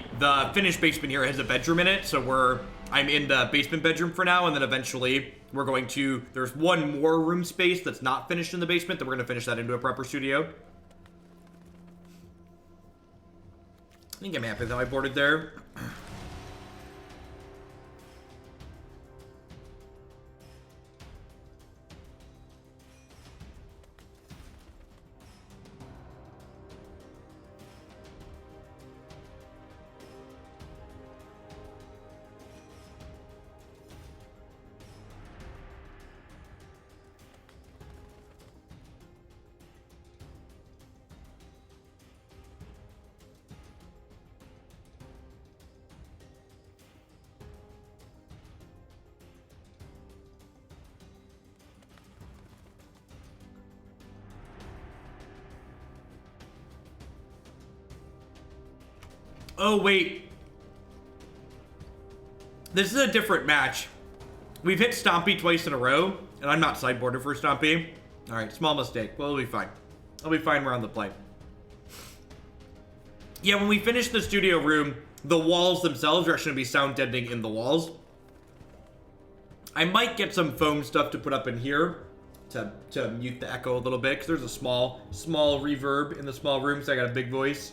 finished basement here. It has a bedroom in it, so I'm in the basement bedroom for now, and then eventually we're going to, there's one more room space that's not finished in the basement, then we're going to finish that into a proper studio. I think I'm happy with how I boarded there. Oh, wait. This is a different match. We've hit Stompy twice in a row, and I'm not sideboarded for Stompy. All right, small mistake. Well, it'll be fine. It'll be fine. We're on the play. Yeah, when we finish the studio room, the walls themselves are actually going to be sound deadening in the walls. I might get some foam stuff to put up in here to mute the echo a little bit, because there's a small reverb in the small room, so I got a big voice.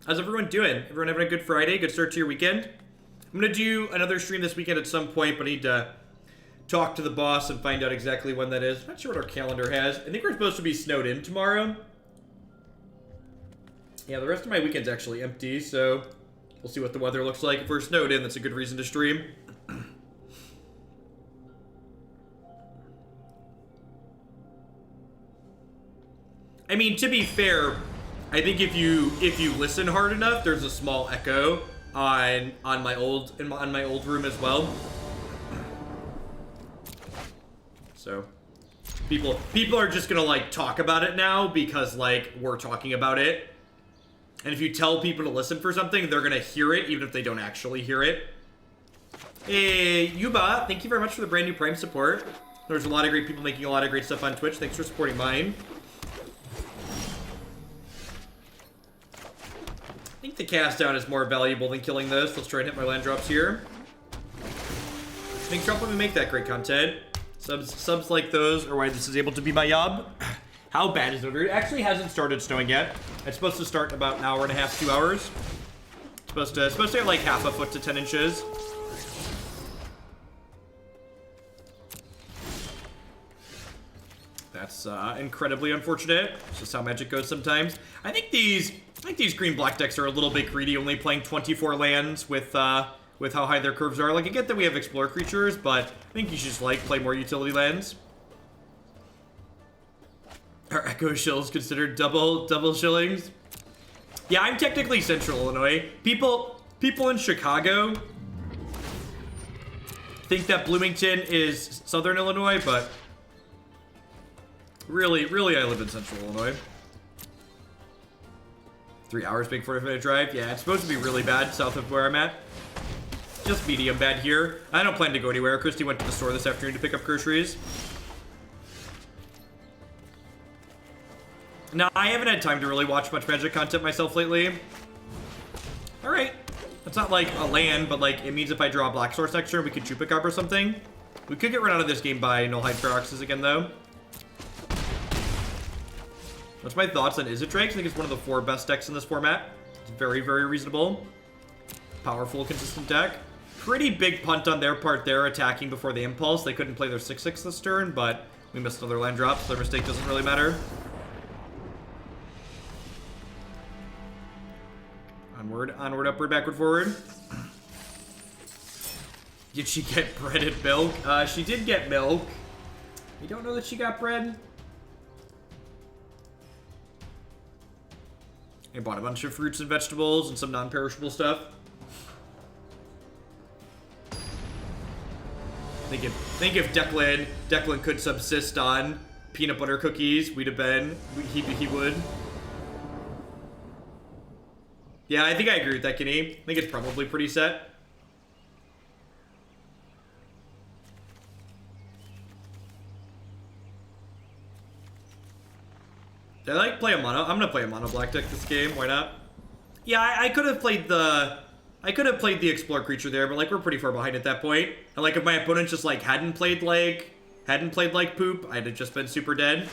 How's everyone doing? Everyone having a good Friday? Good start to your weekend? I'm going to do another stream this weekend at some point, but I need to talk to the boss and find out exactly when that is. Not sure what our calendar has. I think we're supposed to be snowed in tomorrow. Yeah, the rest of my weekend's actually empty, so we'll see what the weather looks like. If we're snowed in, that's a good reason to stream. I mean, to be fair, I think if you listen hard enough, there's a small echo on my old room as well. So people are just gonna like talk about it now because like we're talking about it. And if you tell people to listen for something, they're gonna hear it even if they don't actually hear it. Hey, Yuba, thank you very much for the brand new Prime support. There's a lot of great people making a lot of great stuff on Twitch. Thanks for supporting mine. I think the cast down is more valuable than killing this. Let's try and hit my land drops here. Thanks for helping me make that great content. Subs like those are why this is able to be my job. How bad is it? It actually hasn't started snowing yet. It's supposed to start in about an hour and a half, 2 hours. It's supposed to get like half a foot to 10 inches. That's incredibly unfortunate. It's just how Magic goes sometimes. I think these green-black decks are a little bit greedy, only playing 24 lands with how high their curves are. Like, I get that we have Explore creatures, but I think you should just, like, play more utility lands. Are Echo Shills considered double shillings? Yeah, I'm technically Central Illinois. People in Chicago think that Bloomington is Southern Illinois, but really, I live in Central Illinois. 3 hours, big 45-minute drive. Yeah, it's supposed to be really bad south of where I'm at. Just medium bad here. I don't plan to go anywhere. Christy went to the store this afternoon to pick up groceries. Now, I haven't had time to really watch much Magic content myself lately. Alright. It's not like a land, but like it means if I draw a black source next turn, we could Chupacabra or something. We could get run out of this game by Nullhide Feroxes again, though. What's my thoughts on Izzet? I think it's one of the 4 best decks in this format. It's very, very reasonable. Powerful, consistent deck. Pretty big punt on their part there, attacking before the impulse. They couldn't play their 6/6 this turn, but we missed another land drop, so their mistake doesn't really matter. Onward, upward, backward, forward. Did she get bread and milk? She did get milk. We don't know that she got bread. I bought a bunch of fruits and vegetables and some non-perishable stuff. Think if Declan could subsist on peanut butter cookies, he would. Yeah, I think I agree with that, Kenny. I think it's probably pretty set. Did I like play a mono? I'm gonna play a mono black deck this game. Why not? Yeah, I could have played the Explore creature there, but like we're pretty far behind at that point. And like if my opponent just like hadn't played like poop, I'd have just been super dead.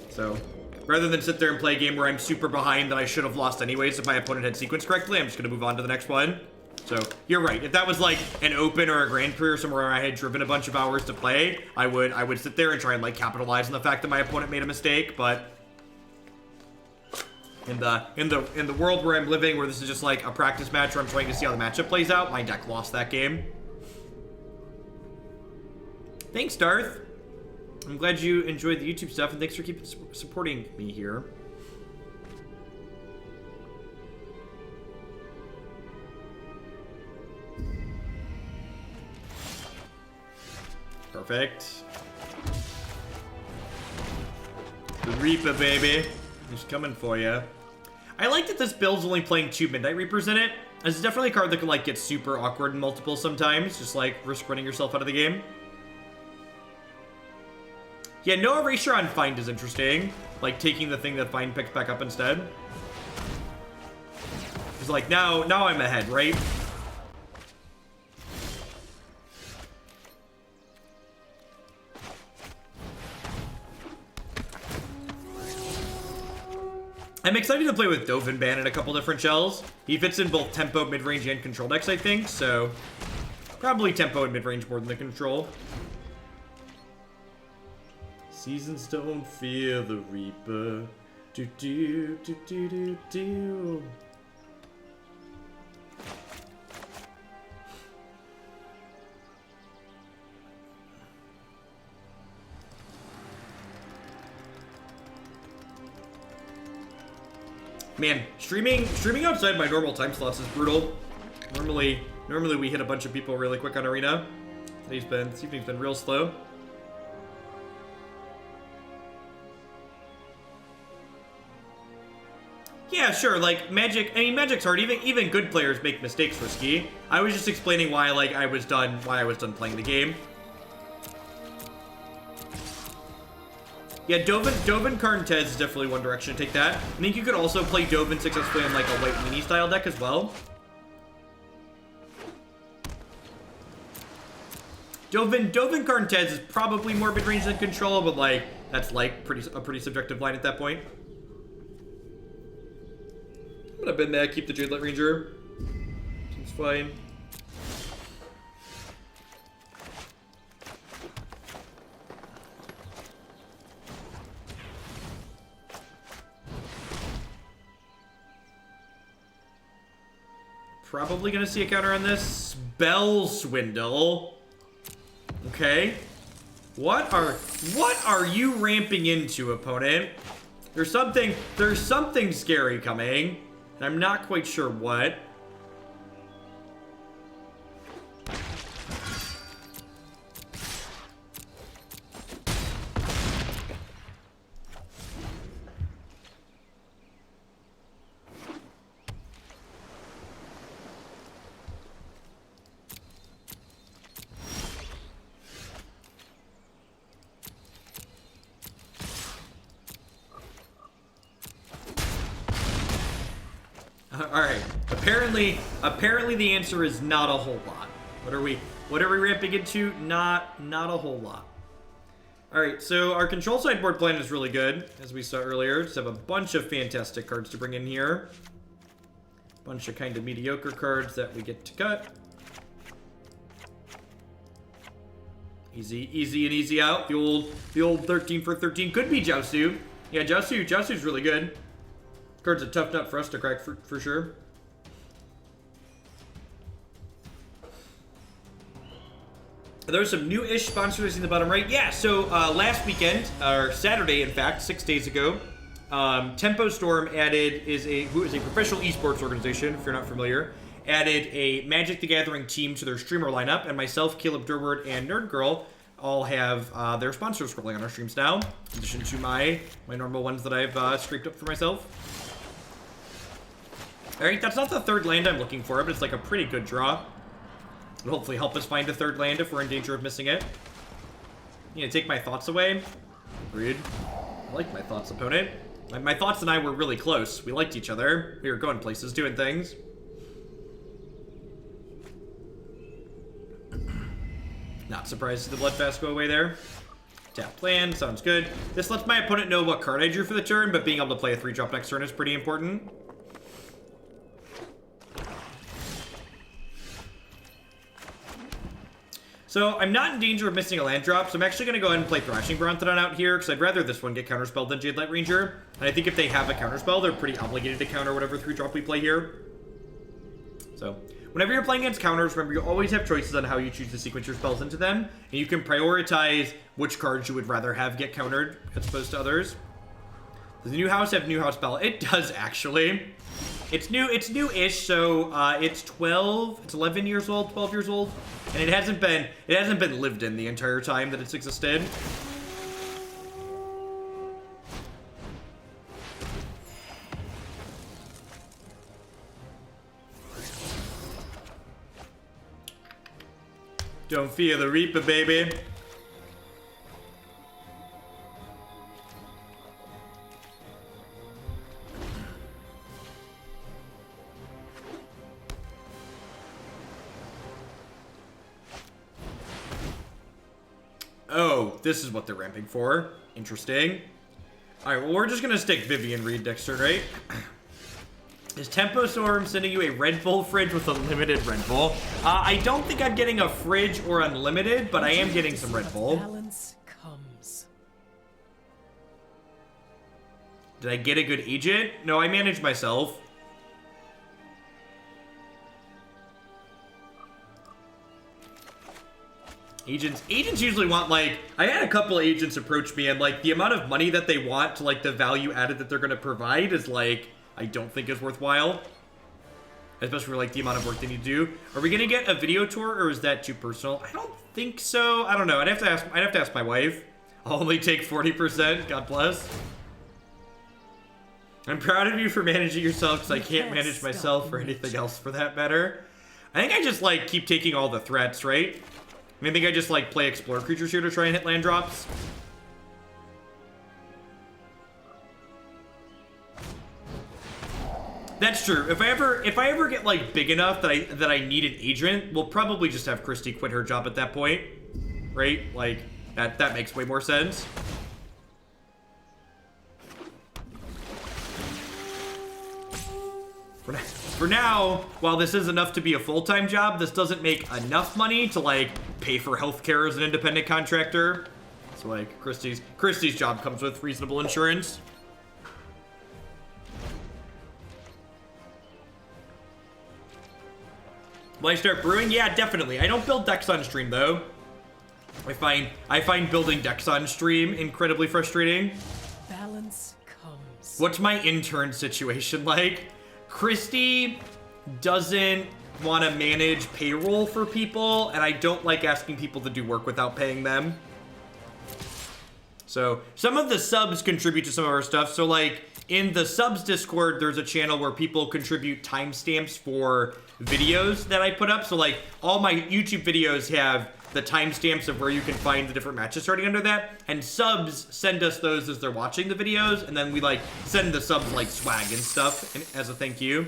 So rather than sit there and play a game where I'm super behind that I should have lost anyways if my opponent had sequenced correctly, I'm just gonna move on to the next one. So you're right. If that was like an open or a Grand Prix or somewhere where I had driven a bunch of hours to play, I would sit there and try and like capitalize on the fact that my opponent made a mistake. But in the world where I'm living, where this is just like a practice match where I'm trying to see how the matchup plays out, my deck lost that game. Thanks, Darth. I'm glad you enjoyed the YouTube stuff, and thanks for keeping supporting me here. Perfect. The Reaper, baby. He's coming for you. I like that this build's only playing 2 Midnight Reapers in it. It's definitely a card that can, like, get super awkward in multiple sometimes. Just, like, risk running yourself out of the game. Yeah, no erasure on Find is interesting. Like, taking the thing that Find picks back up instead. It's like, now I'm ahead, right? I'm excited to play with Dovin Ban in a couple different shells. He fits in both tempo, mid-range, and control decks, I think, so probably tempo and mid-range more than the control. Seasons don't fear the Reaper. Do do do do do do. Man, streaming outside my normal time slots is brutal. Normally we hit a bunch of people really quick on Arena. This evening's been real slow. Yeah, sure, like, Magic's hard. Even good players make mistakes risky. I was just explaining why, like, I was done playing the game. Yeah, Dovin Karntez is definitely one direction to take that. I think you could also play Dovin successfully on, like, a white mini style deck as well. Dovin Karntez is probably more mid-range than control, but, like, that's, like, a pretty subjective line at that point. I'm gonna bend that, keep the Jadelight Ranger. Seems fine. Probably gonna see a counter on this. Spell Swindle. Okay. What are you ramping into, opponent? There's something scary coming. And I'm not quite sure what. Alright. Apparently the answer is not a whole lot. What are we ramping into? Not a whole lot. Alright, so our control sideboard plan is really good, as we saw earlier. Just have a bunch of fantastic cards to bring in here. Bunch of kind of mediocre cards that we get to cut. Easy and easy out. The old 13 for 13 could be Jiaosu. Yeah, Jiaosu's really good. Card's a tough nut for us to crack for sure. There's some new-ish sponsors in the bottom right. Yeah, so last weekend, or Saturday, in fact, 6 days ago, Tempo Storm who is a professional esports organization, if you're not familiar, added a Magic the Gathering team to their streamer lineup, and myself, Caleb Durward, and Nerd Girl all have their sponsors scrolling on our streams now, in addition to my normal ones that I've scraped up for myself. Alright, that's not the third land I'm looking for, but it's like a pretty good draw. It'll hopefully help us find a third land if we're in danger of missing it. You gonna take my thoughts away? Rude. I like my thoughts, opponent. My thoughts and I were really close. We liked each other. We were going places, doing things. Not surprised to see the Bloodfast go away there. Tap land, sounds good. This lets my opponent know what card I drew for the turn, but being able to play a 3-drop next turn is pretty important. So I'm not in danger of missing a land drop, so I'm actually going to go ahead and play Thrashing Brontodon out here, because I'd rather this one get counterspelled than Jadelight Ranger. And I think if they have a counterspell, they're pretty obligated to counter whatever 3-drop we play here. So, whenever you're playing against counters, remember you always have choices on how you choose to sequence your spells into them, and you can prioritize which cards you would rather have get countered as opposed to others. Does the new house have new house spell? It does, actually. It's new-ish, so it's 11 years old, 12 years old, and it hasn't been lived in the entire time that it's existed. Don't fear the Reaper, baby. Oh, this is what they're ramping for. Interesting. Alright, well, we're just gonna stick Vivien Reid next turn, right? Is Tempo Storm sending you a Red Bull fridge with unlimited Red Bull? I don't think I'm getting a fridge or unlimited, but I am getting some Red Bull. Balance comes. Did I get a good agent? No, I managed myself. Agents usually want, like, I had a couple of agents approach me, and, like, the amount of money that they want to, like, the value added that they're going to provide is, like, I don't think is worthwhile. Especially for, like, the amount of work they need to do. Are we going to get a video tour, or is that too personal? I don't think so. I don't know. I'd have to ask my wife. I'll only take 40%. God bless. I'm proud of you for managing yourself, because I can't manage myself or anything else for that matter. I think I just, like, keep taking all the threats, right? I think I just, like, play Explore Creatures here to try and hit land drops. That's true. If I ever get, like, big enough that I need an agent, we'll probably just have Christy quit her job at that point. Right? Like, that makes way more sense. For now, while this is enough to be a full-time job, this doesn't make enough money to, like, pay for healthcare as an independent contractor. So, like, Christy's job comes with reasonable insurance. Will I start brewing? Yeah, definitely. I don't build decks on stream, though. I find building decks on stream incredibly frustrating. Balance comes. What's my intern situation like? Christy doesn't want to manage payroll for people, and I don't like asking people to do work without paying them. So some of the subs contribute to some of our stuff. So, like, in the subs Discord, there's a channel where people contribute timestamps for videos that I put up. So, like, all my YouTube videos have the timestamps of where you can find the different matches starting under that. And subs send us those as they're watching the videos. And then we, like, send the subs, like, swag and stuff as a thank you.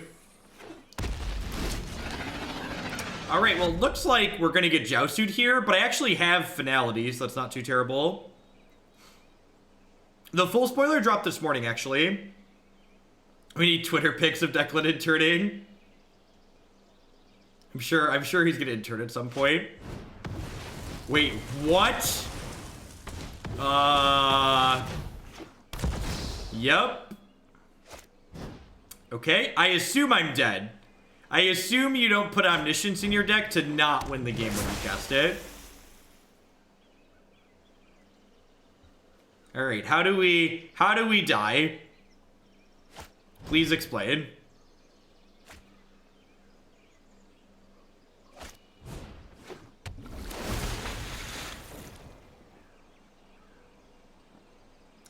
Alright, well, looks like we're going to get Jousted here. But I actually have Finality, so that's not too terrible. The full spoiler dropped this morning, actually. We need Twitter pics of Declan interning. I'm sure he's going to intern at some point. Wait, what? Yep. Okay, I assume I'm dead. I assume you don't put Omniscience in your deck to not win the game when you cast it. Alright, how do we die? Please explain.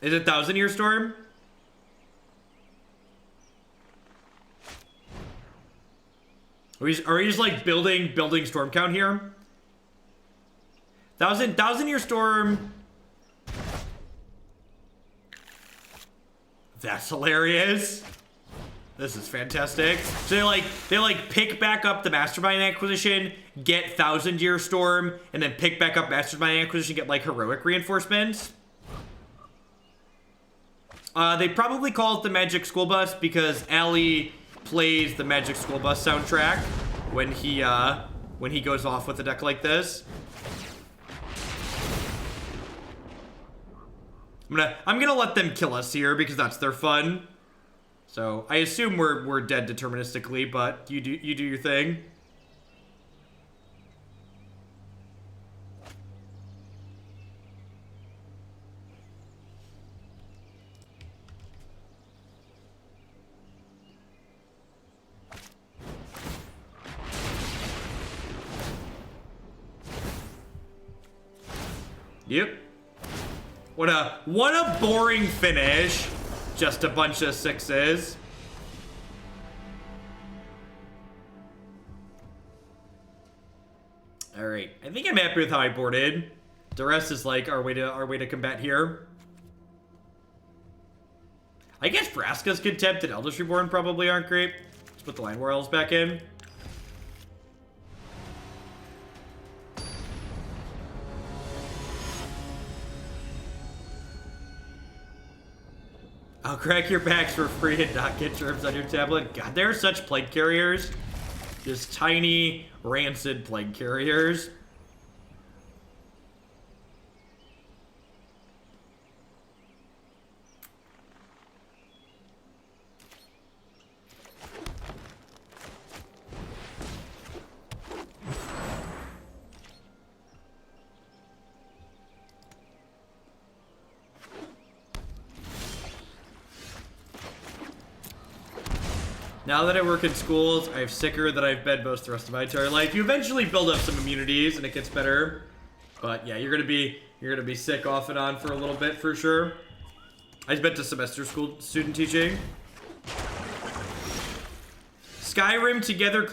Is it 1,000-Year Storm? Are we just like building storm count here? 1,000-Year Storm. That's hilarious. This is fantastic. So they like pick back up the Mastermind Acquisition, get 1,000-Year Storm, and then pick back up Mastermind Acquisition, get like heroic reinforcements. They probably call it the Magic School Bus because Ali plays the Magic School Bus soundtrack when he goes off with a deck like this. I'm gonna let them kill us here because that's their fun. So I assume we're dead deterministically, but you do your thing. Yep. What a boring finish. Just a bunch of 6s. All right, I think I'm happy with how I boarded. The rest is like our way to combat here. I guess Vraska's Contempt and Eldritch Reborn probably aren't great. Let's put the Llanowar Elves back in. I'll crack your packs for free and not get germs on your tablet. God, there are such plague carriers. Just tiny, rancid plague carriers. Now that I work in schools, I'm sicker than I've been most of the rest of my entire life. You eventually build up some immunities and it gets better. But yeah, you're gonna be sick off and on for a little bit for sure. I spent a semester school student teaching. Skyrim together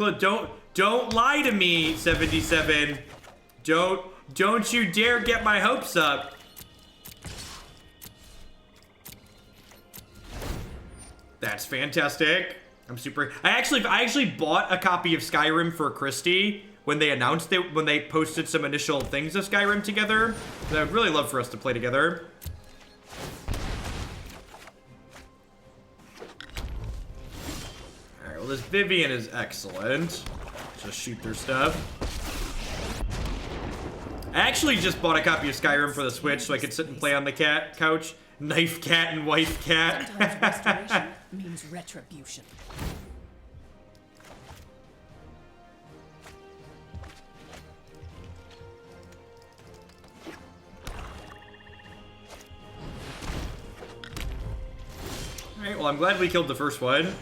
don't lie to me, 77. Don't you dare get my hopes up. That's fantastic. I'm super. I actually bought a copy of Skyrim for Christy when they announced it, when they posted some initial things of Skyrim together. And I would really love for us to play together. Alright, well this Vivien is excellent. Just shoot their stuff. I actually just bought a copy of Skyrim for the Switch so I could sit and play on the couch. Knife cat and wife cat. Sometimes restoration means retribution. Alright, well I'm glad we killed the first one.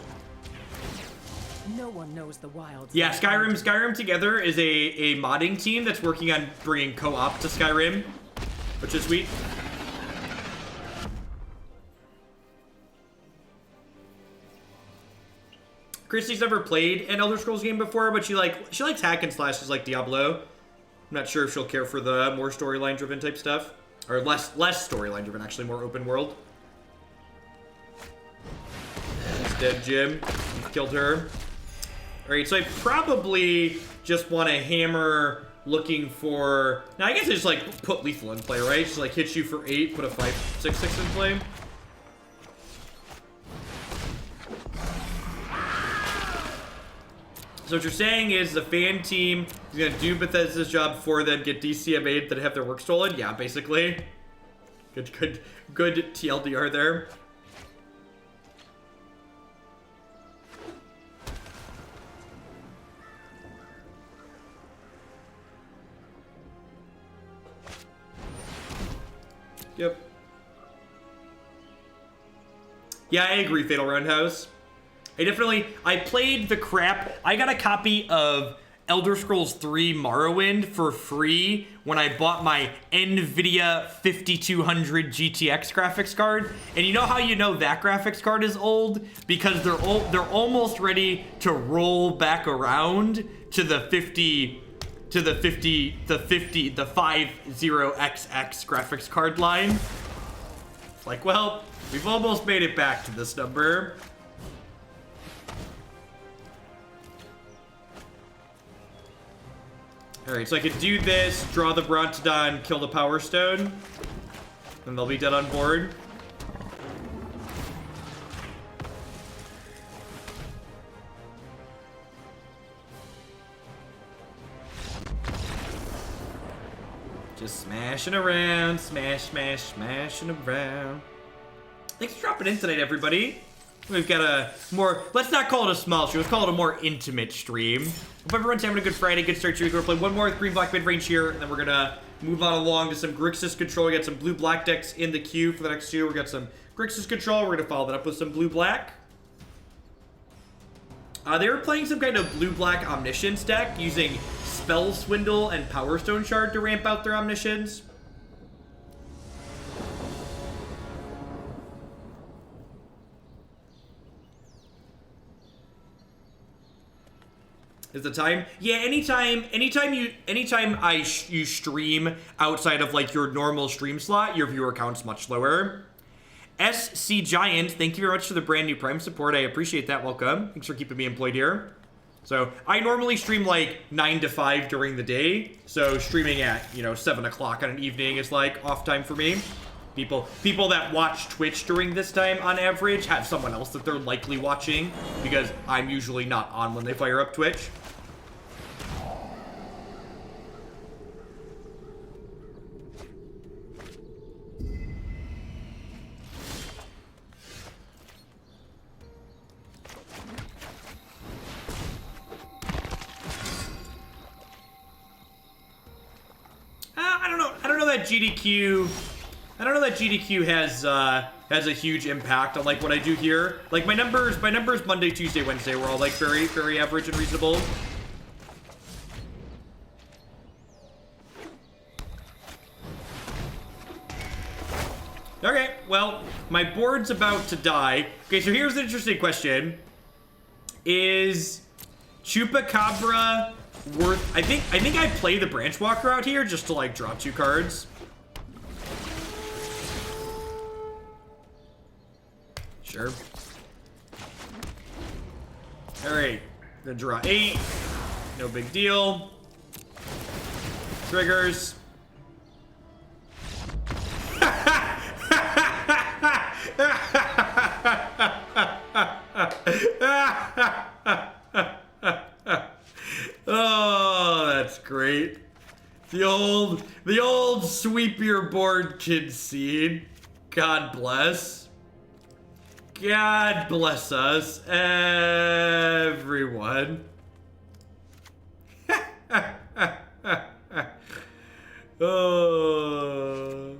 No one knows the wilds. Yeah, Skyrim Together is a modding team that's working on bringing co-op to Skyrim, which is sweet. Christy's never played an Elder Scrolls game before, but she likes hack and slashes like Diablo. I'm not sure if she'll care for the more storyline driven type stuff. Or less storyline driven, actually, more open world. That's dead, Jim. We've killed her. Alright, so I probably just want to hammer looking for... Now, I guess I just, like, put lethal in play, right? Just, like, hit you for 8, put a 5/6/6 in play. So what you're saying is the fan team is going to do Bethesda's job for them, get DCMA'd, then have their work stolen? Yeah, basically. Good TLDR there. Yep. Yeah, I agree, Fatal Roundhouse. I played the crap. I got a copy of Elder Scrolls 3 Morrowind for free when I bought my NVIDIA 5200 GTX graphics card. And you know how you know that graphics card is old? Because they're almost ready to roll back around to the 50XX graphics card line. It's like, well, we've almost made it back to this number. Alright, so I could do this, draw the Brontodon, kill the Power Stone, and they'll be dead on board. Just smashing around, smashing around. Thanks for dropping in tonight, everybody. We've got a more, let's not call it a small stream, let's call it a more intimate stream. Hope everyone's having a good Friday, good start to your week. We're playing one more with green-black midrange here, and then we're gonna move on along to some Grixis control. We got some blue-black decks in the queue for the next two. We got some Grixis control. We're gonna follow that up with some blue-black. They were playing some kind of blue-black Omniscience deck using Spell Swindle and Power Stone Shard to ramp out their Omniscience. Is the time? Yeah, anytime you stream outside of like your normal stream slot, your viewer count's much lower. SC Giant, thank you very much for the brand new Prime support. I appreciate that. Welcome. Thanks for keeping me employed here. So I normally stream like 9 to 5 during the day. So streaming at 7 o'clock on an evening is like off time for me. People that watch Twitch during this time on average have someone else that they're likely watching because I'm usually not on when they fire up Twitch. I don't know that GDQ. I don't know that GDQ has a huge impact on like what I do here. Like my numbers Monday, Tuesday, Wednesday were all like very, very average and reasonable. Okay, well, my board's about to die. Okay, so here's the interesting question: is Chupacabra worth? I think I play the Branchwalker out here just to like draw 2 cards. Sure. Alright. Gonna draw 8. No big deal. Triggers. Oh, that's great. The old sweep your board kid scene. God bless. God bless us, everyone. Oh.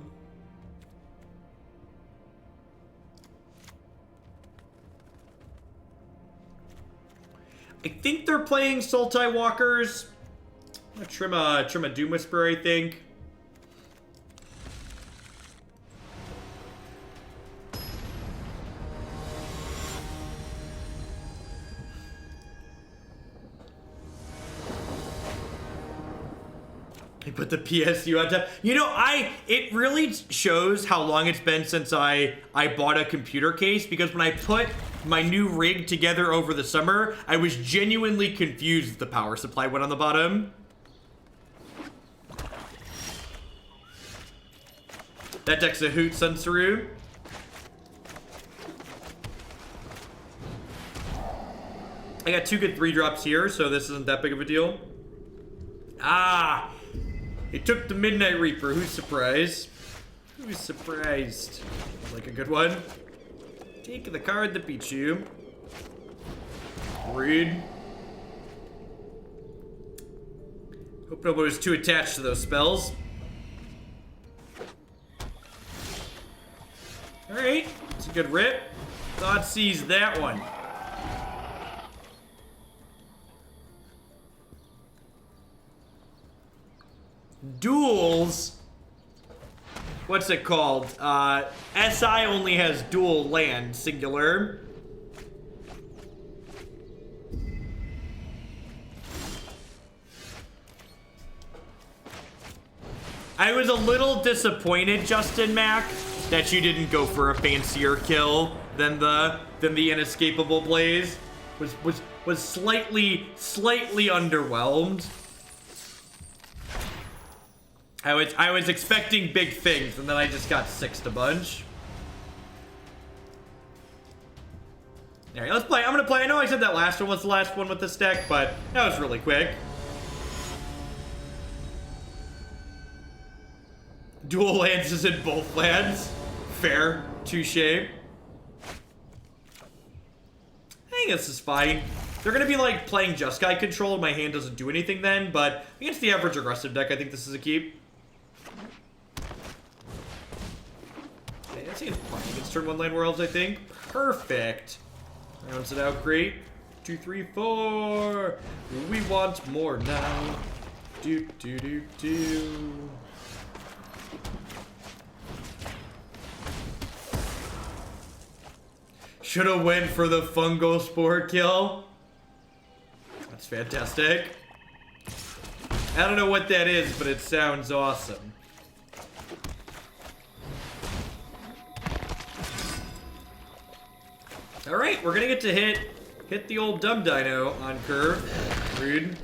I think they're playing Sultai Walkers. I'm gonna trim a Doom Whisperer, I think. I put the PSU on top. It really shows how long it's been since I bought a computer case, because when I put my new rig together over the summer, I was genuinely confused that the power supply went on the bottom. That deck's a hoot, Sunsaru. I got 2 good 3-drops here, so this isn't that big of a deal. Ah! It took the Midnight Reaper. Who's surprised? Who's surprised? Like a good one. Take the card that beats you. Read. Hope nobody was too attached to those spells. Alright. It's a good rip. Thought sees that one. Duels? What's it called? SI only has dual land, singular. I was a little disappointed, Justin Mack, that you didn't go for a fancier kill than the inescapable blaze. Was slightly underwhelmed. I was expecting big things, and then I just got 6'd a bunch. Alright, let's play. I'm gonna play. I know I said that last one was the last one with this deck, but that was really quick. Dual lances in both lands. Fair. Touche. I think this is fine. They're gonna be like playing Jeskai control, and my hand doesn't do anything then, but against the average aggressive deck, I think this is a keep. It's fine against turn 1 Llanowar Elves, I think. Perfect. Rounds it out great. 2, 3, 4. We want more now. Do, do, do, do. Should've went for the fungal spore kill. It's fantastic. I don't know what that is, but it sounds awesome. Alright, we're gonna get to hit the old dumb dino on curve. Rude.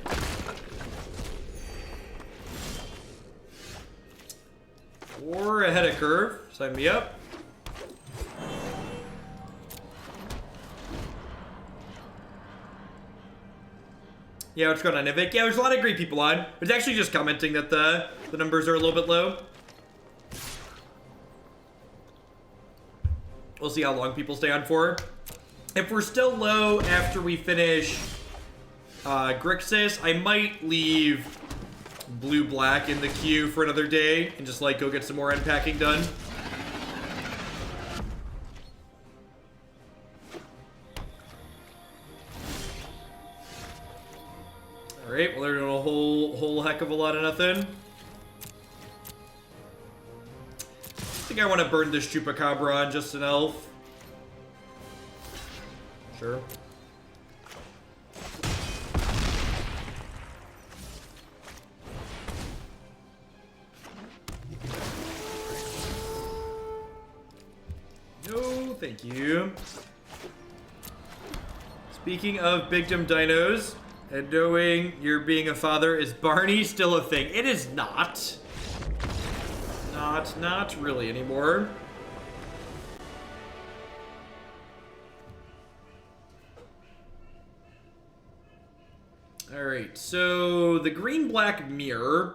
Or ahead of curve. Sign me up. Yeah, what's going on, Nivik? Yeah, there's a lot of great people on. I was actually just commenting that the numbers are a little bit low. We'll see how long people stay on for. If we're still low after we finish Grixis, I might leave blue-black in the queue for another day and just, like, go get some more unpacking done. Alright, well, they're doing a whole heck of a lot of nothing. I think I want to burn this Chupacabra on just an elf. Sure. No, thank you. Speaking of big dumb dinos, and knowing you're being a father, is Barney still a thing? It is not. Not really anymore. Alright, so the green-black mirror.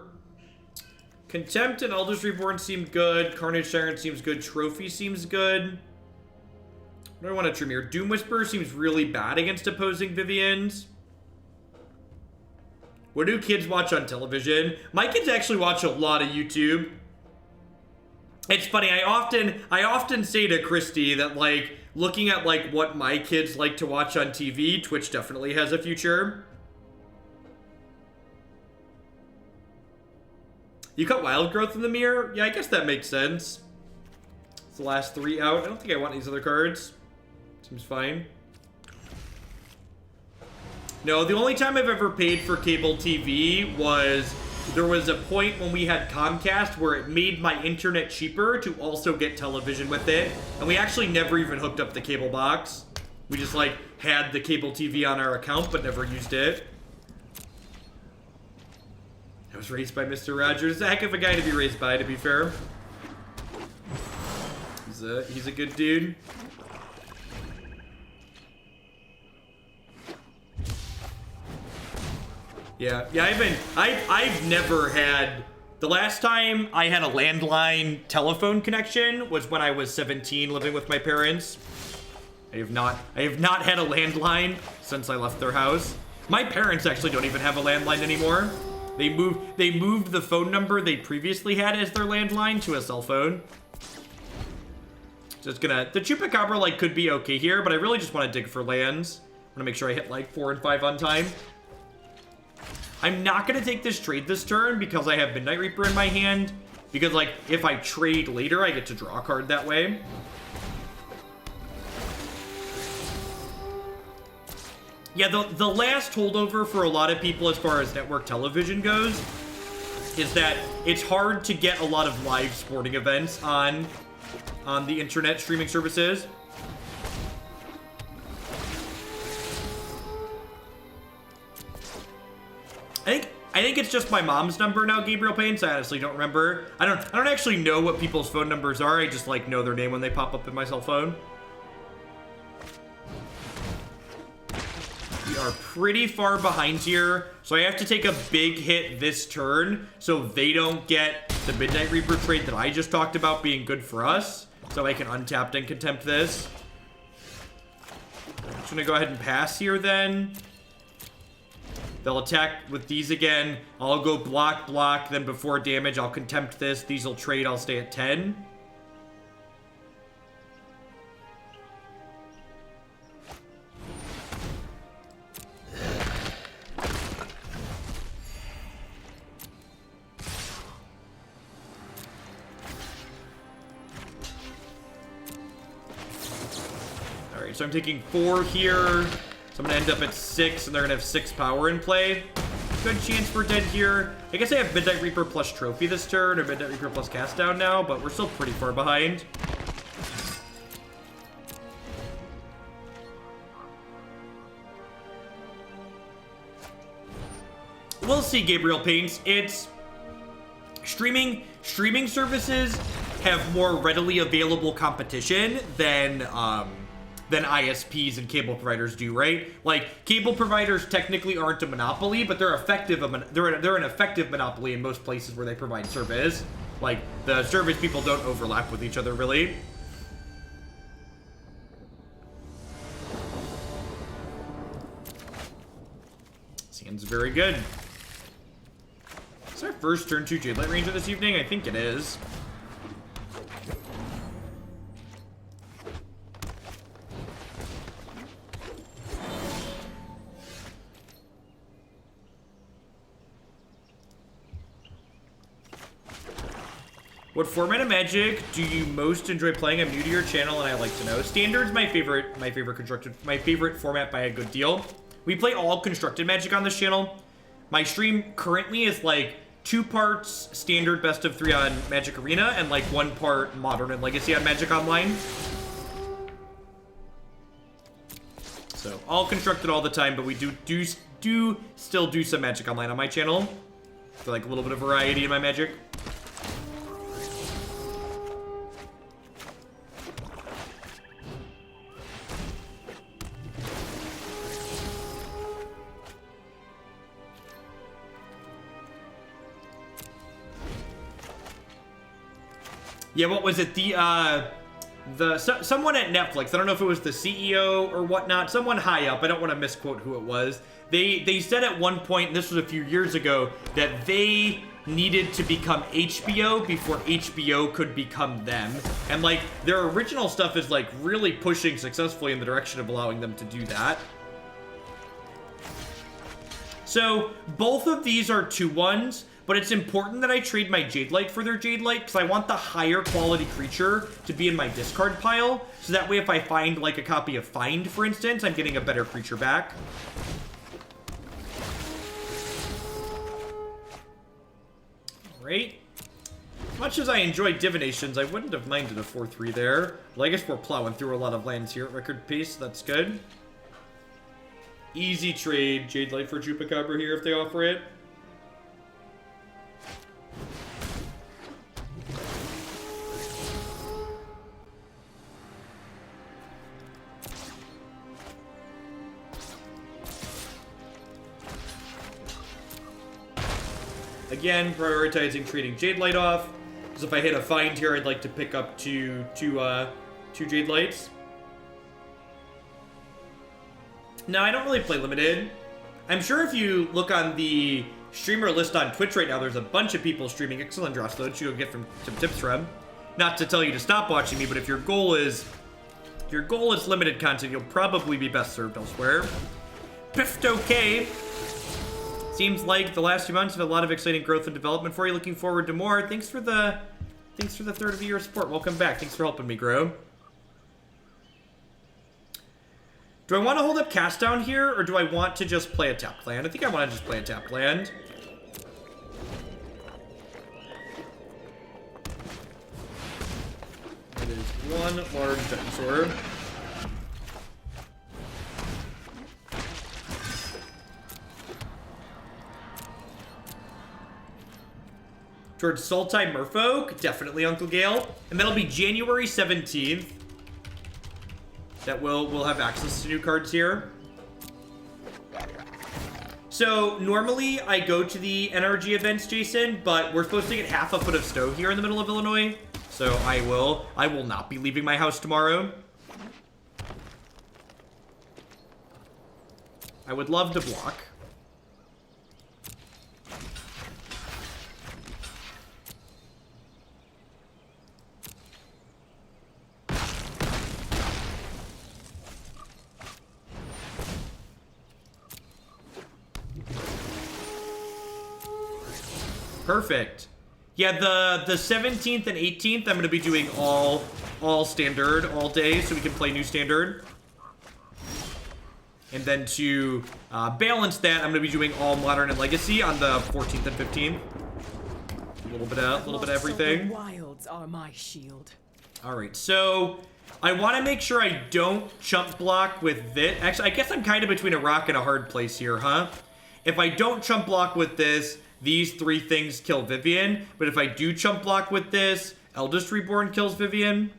Contempt and Elders Reborn seem good. Carnage Tyrant seems good. Trophy seems good. What do I want to trim here? Doom Whisperer seems really bad against opposing Viviens. What do kids watch on television? My kids actually watch a lot of YouTube. It's funny, I often say to Christy that, like, looking at, like, what my kids like to watch on TV, Twitch definitely has a future. You cut Wildgrowth in the mirror? Yeah, I guess that makes sense. It's the last 3 out. I don't think I want these other cards. Seems fine. No, the only time I've ever paid for cable TV was... there was a point when we had Comcast where it made my internet cheaper to also get television with it. And we actually never even hooked up the cable box. We just, like, had the cable TV on our account but never used it. I was raised by Mr. Rogers. A heck of a guy to be raised by, to be fair. He's a good dude. Yeah, I've never had... The last time I had a landline telephone connection was when I was 17 living with my parents. I have not had a landline since I left their house. My parents actually don't even have a landline anymore. They moved the phone number they previously had as their landline to a cell phone. So it's gonna... The Chupacabra, like, could be okay here, but I really just want to dig for lands. I want to make sure I hit, like, 4 and 5 on time. I'm not going to take this trade this turn because I have Midnight Reaper in my hand. Because, like, if I trade later, I get to draw a card that way. Yeah, the last holdover for a lot of people as far as network television goes is that it's hard to get a lot of live sporting events on the internet streaming services. I think it's just my mom's number now, Gabriel Payne, so I honestly don't remember. I don't actually know what people's phone numbers are. I just, like, know their name when they pop up in my cell phone. We are pretty far behind here, so I have to take a big hit this turn so they don't get the Midnight Reaper trade that I just talked about being good for us, so I can untap and contempt this. I'm just gonna go ahead and pass here then. They'll attack with these again. I'll go block, block, then before damage, I'll contempt this. These will trade, I'll stay at 10. Alright, so I'm taking 4 here. So I'm gonna end up at 6, and they're gonna have 6 power in play. Good chance we're dead here. I guess I have Midnight Reaper plus Trophy this turn, or Midnight Reaper plus Cast Down now, but we're still pretty far behind. We'll see, Gabriel Paints. It's streaming services have more readily available competition than ISPs and cable providers do, right? Like, cable providers technically aren't a monopoly, but they're effective. They're an effective monopoly in most places where they provide service. Like, the service people don't overlap with each other, really. Seems very good. Is our first turn 2 Jadelight Ranger this evening? I think it is. What format of Magic do you most enjoy playing? I'm new to your channel and I like to know. Standard's my favorite format by a good deal. We play all constructed Magic on this channel. My stream currently is like 2 parts Standard best of 3 on Magic Arena and like 1 part Modern and Legacy on Magic Online. So all constructed all the time, but we do still do some Magic Online on my channel. For like a little bit of variety in my Magic. Yeah, what was it? Someone at Netflix, I don't know if it was the CEO or whatnot, someone high up, I don't want to misquote who it was. They said at one point, and this was a few years ago, that they needed to become HBO before HBO could become them. And like, their original stuff is like really pushing successfully in the direction of allowing them to do that. So, both of these are 2/1s. But it's important that I trade my Jadelight for their Jadelight, because I want the higher quality creature to be in my discard pile, so that way if I find, like, a copy of Find, for instance, I'm getting a better creature back. Alright. As much as I enjoy Divinations, I wouldn't have minded a 4-3 there. Well, I guess we're plowing through a lot of lands here at record pace, so that's good. Easy trade, Jadelight for Chupacabra here if they offer it. Again, prioritizing trading Jadelight off, because if I hit a Find here, I'd like to pick up two Jadelights. No, I don't really play Limited. I'm sure if you look on the streamer list on Twitch right now, there's a bunch of people streaming Ixalandros, though, that you go get some tips from. Not to tell you to stop watching me, but if your goal is limited content, you'll probably be best served elsewhere. Piffed okay. Seems like the last few months have a lot of exciting growth and development for you. Looking forward to more. Thanks for the third of the year support. Welcome back. Thanks for helping me grow. Do I want to hold up Cast Down here, or do I want to just play a tapped land? I think I want to just play a tapped land. It is 1 large dinosaur. Towards Sultai Merfolk, definitely Uncle Gale. And that'll be January 17th. That we'll have access to new cards here. So, normally I go to the NRG events, Jason, but we're supposed to get half a foot of snow here in the middle of Illinois. So I will not be leaving my house tomorrow. I would love to block. Perfect. Yeah, the 17th and 18th, I'm going to be doing all standard all day, so we can play new standard. And then to balance that, I'm going to be doing all Modern and Legacy on the 14th and 15th. A little bit of everything. The wilds are my shield. All right, so I want to make sure I don't chump block with this. Actually, I guess I'm kind of between a rock and a hard place here, huh? If I don't chump block with this, these 3 things kill Vivien. But if I do chump block with this, Eldest Reborn kills Vivien.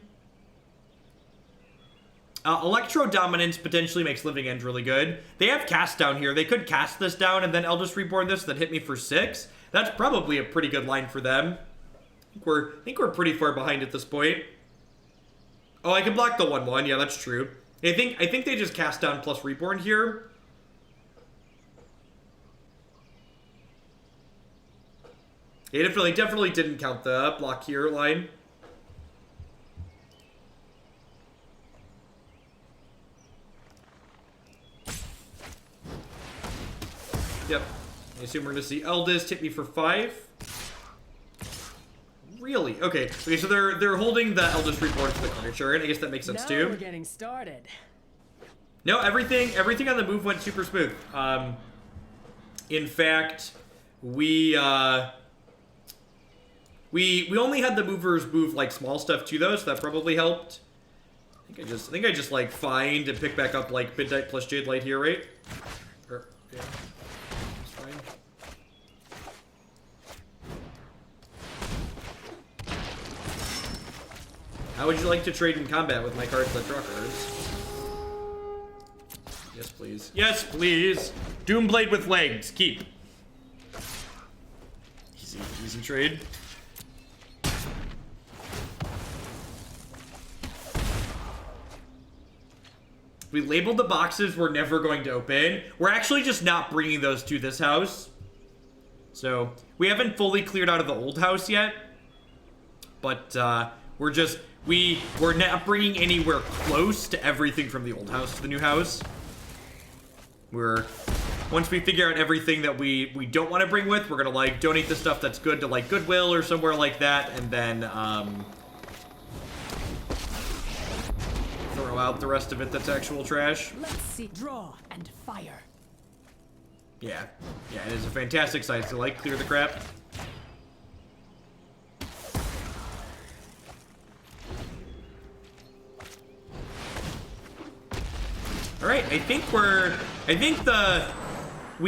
Electro Dominance potentially makes Living End really good. They have cast down here. They could cast this down and then Eldest Reborn this, that hit me for 6. That's probably a pretty good line for them. I think we're pretty far behind at this point. Oh, I can block the 1/1. Yeah, that's true. I think they just cast down plus Reborn here. Yeah, definitely didn't count the block here line. Yep. I assume we're going to see Eldest hit me for 5. Really? Okay, so they're holding the Eldest Reborn to the Carnage Tyrant. I guess that makes sense Now too. we're getting started. No, everything on the move went super smooth. In fact, we only had the movers move like small stuff too, though, so that probably helped. I think I just like find and pick back up like Midnight plus Jadelight here, right? Yeah. That's fine. How would you like to trade in combat with my cards that draw cards? Yes, please. Yes, please. Doomblade with legs. Keep. Easy trade. We labeled the boxes we're never going to open. We're actually just not bringing those to this house. So, we haven't fully cleared out of the old house yet. But, we're not bringing anywhere close to everything from the old house to the new house. Once we figure out everything that we don't want to bring with, we're gonna like donate the stuff that's good to like Goodwill or somewhere like that, and then throw out the rest of it that's actual trash. Let's see. Draw and fire. Yeah, it is a fantastic site to like clear the crap. All right, we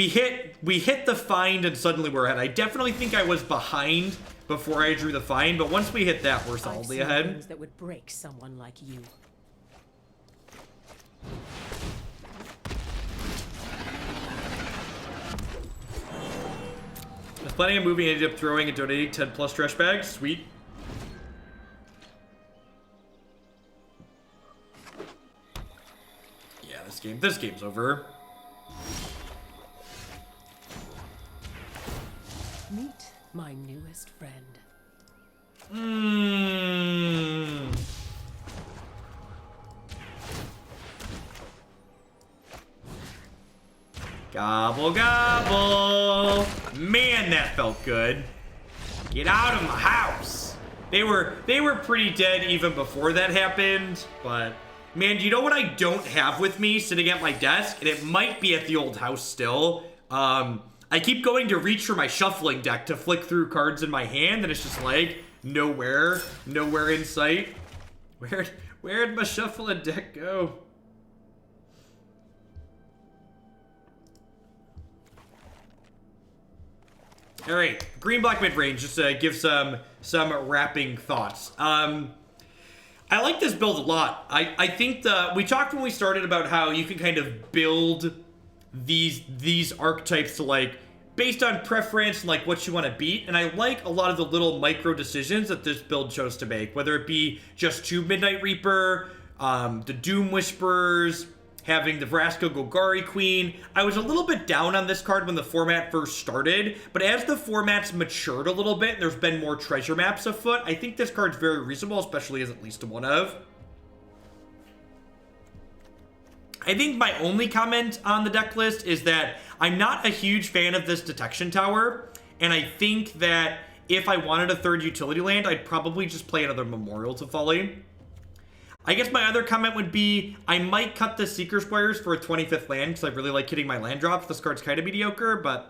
hit the find and suddenly we're ahead. I definitely think I was behind before I drew the find, but once we hit that, we're solidly ahead. Things that would break someone like you. I was planning on moving, ended up throwing and donating 10 plus trash bags. Sweet. Yeah, this game's over. Meet my newest friend. Gobble, gobble. Man, that felt good. Get out of my house. They were pretty dead even before that happened, but man, do you know what I don't have with me sitting at my desk? And it might be at the old house still. I keep going to reach for my shuffling deck to flick through cards in my hand, and it's just like nowhere in sight. Where'd my shuffling deck go? All right, green-black mid-range, just to give some wrapping thoughts. I like this build a lot. I think we talked when we started about how you can kind of build these archetypes to like based on preference and like what you want to beat, and I like a lot of the little micro decisions that this build chose to make, whether it be just 2 Midnight Reaper, the Doom Whisperers, having the Vraska Golgari Queen. I was a little bit down on this card when the format first started, but as the format's matured a little bit and there's been more treasure maps afoot, I think this card's very reasonable, especially as at least a one of. I think my only comment on the deck list is that I'm not a huge fan of this Detection Tower, and I think that if I wanted a 3rd utility land, I'd probably just play another Memorial to Folly. I guess my other comment would be I might cut the Seekers Squires for a 25th land because I really like hitting my land drops. This card's kind of mediocre, but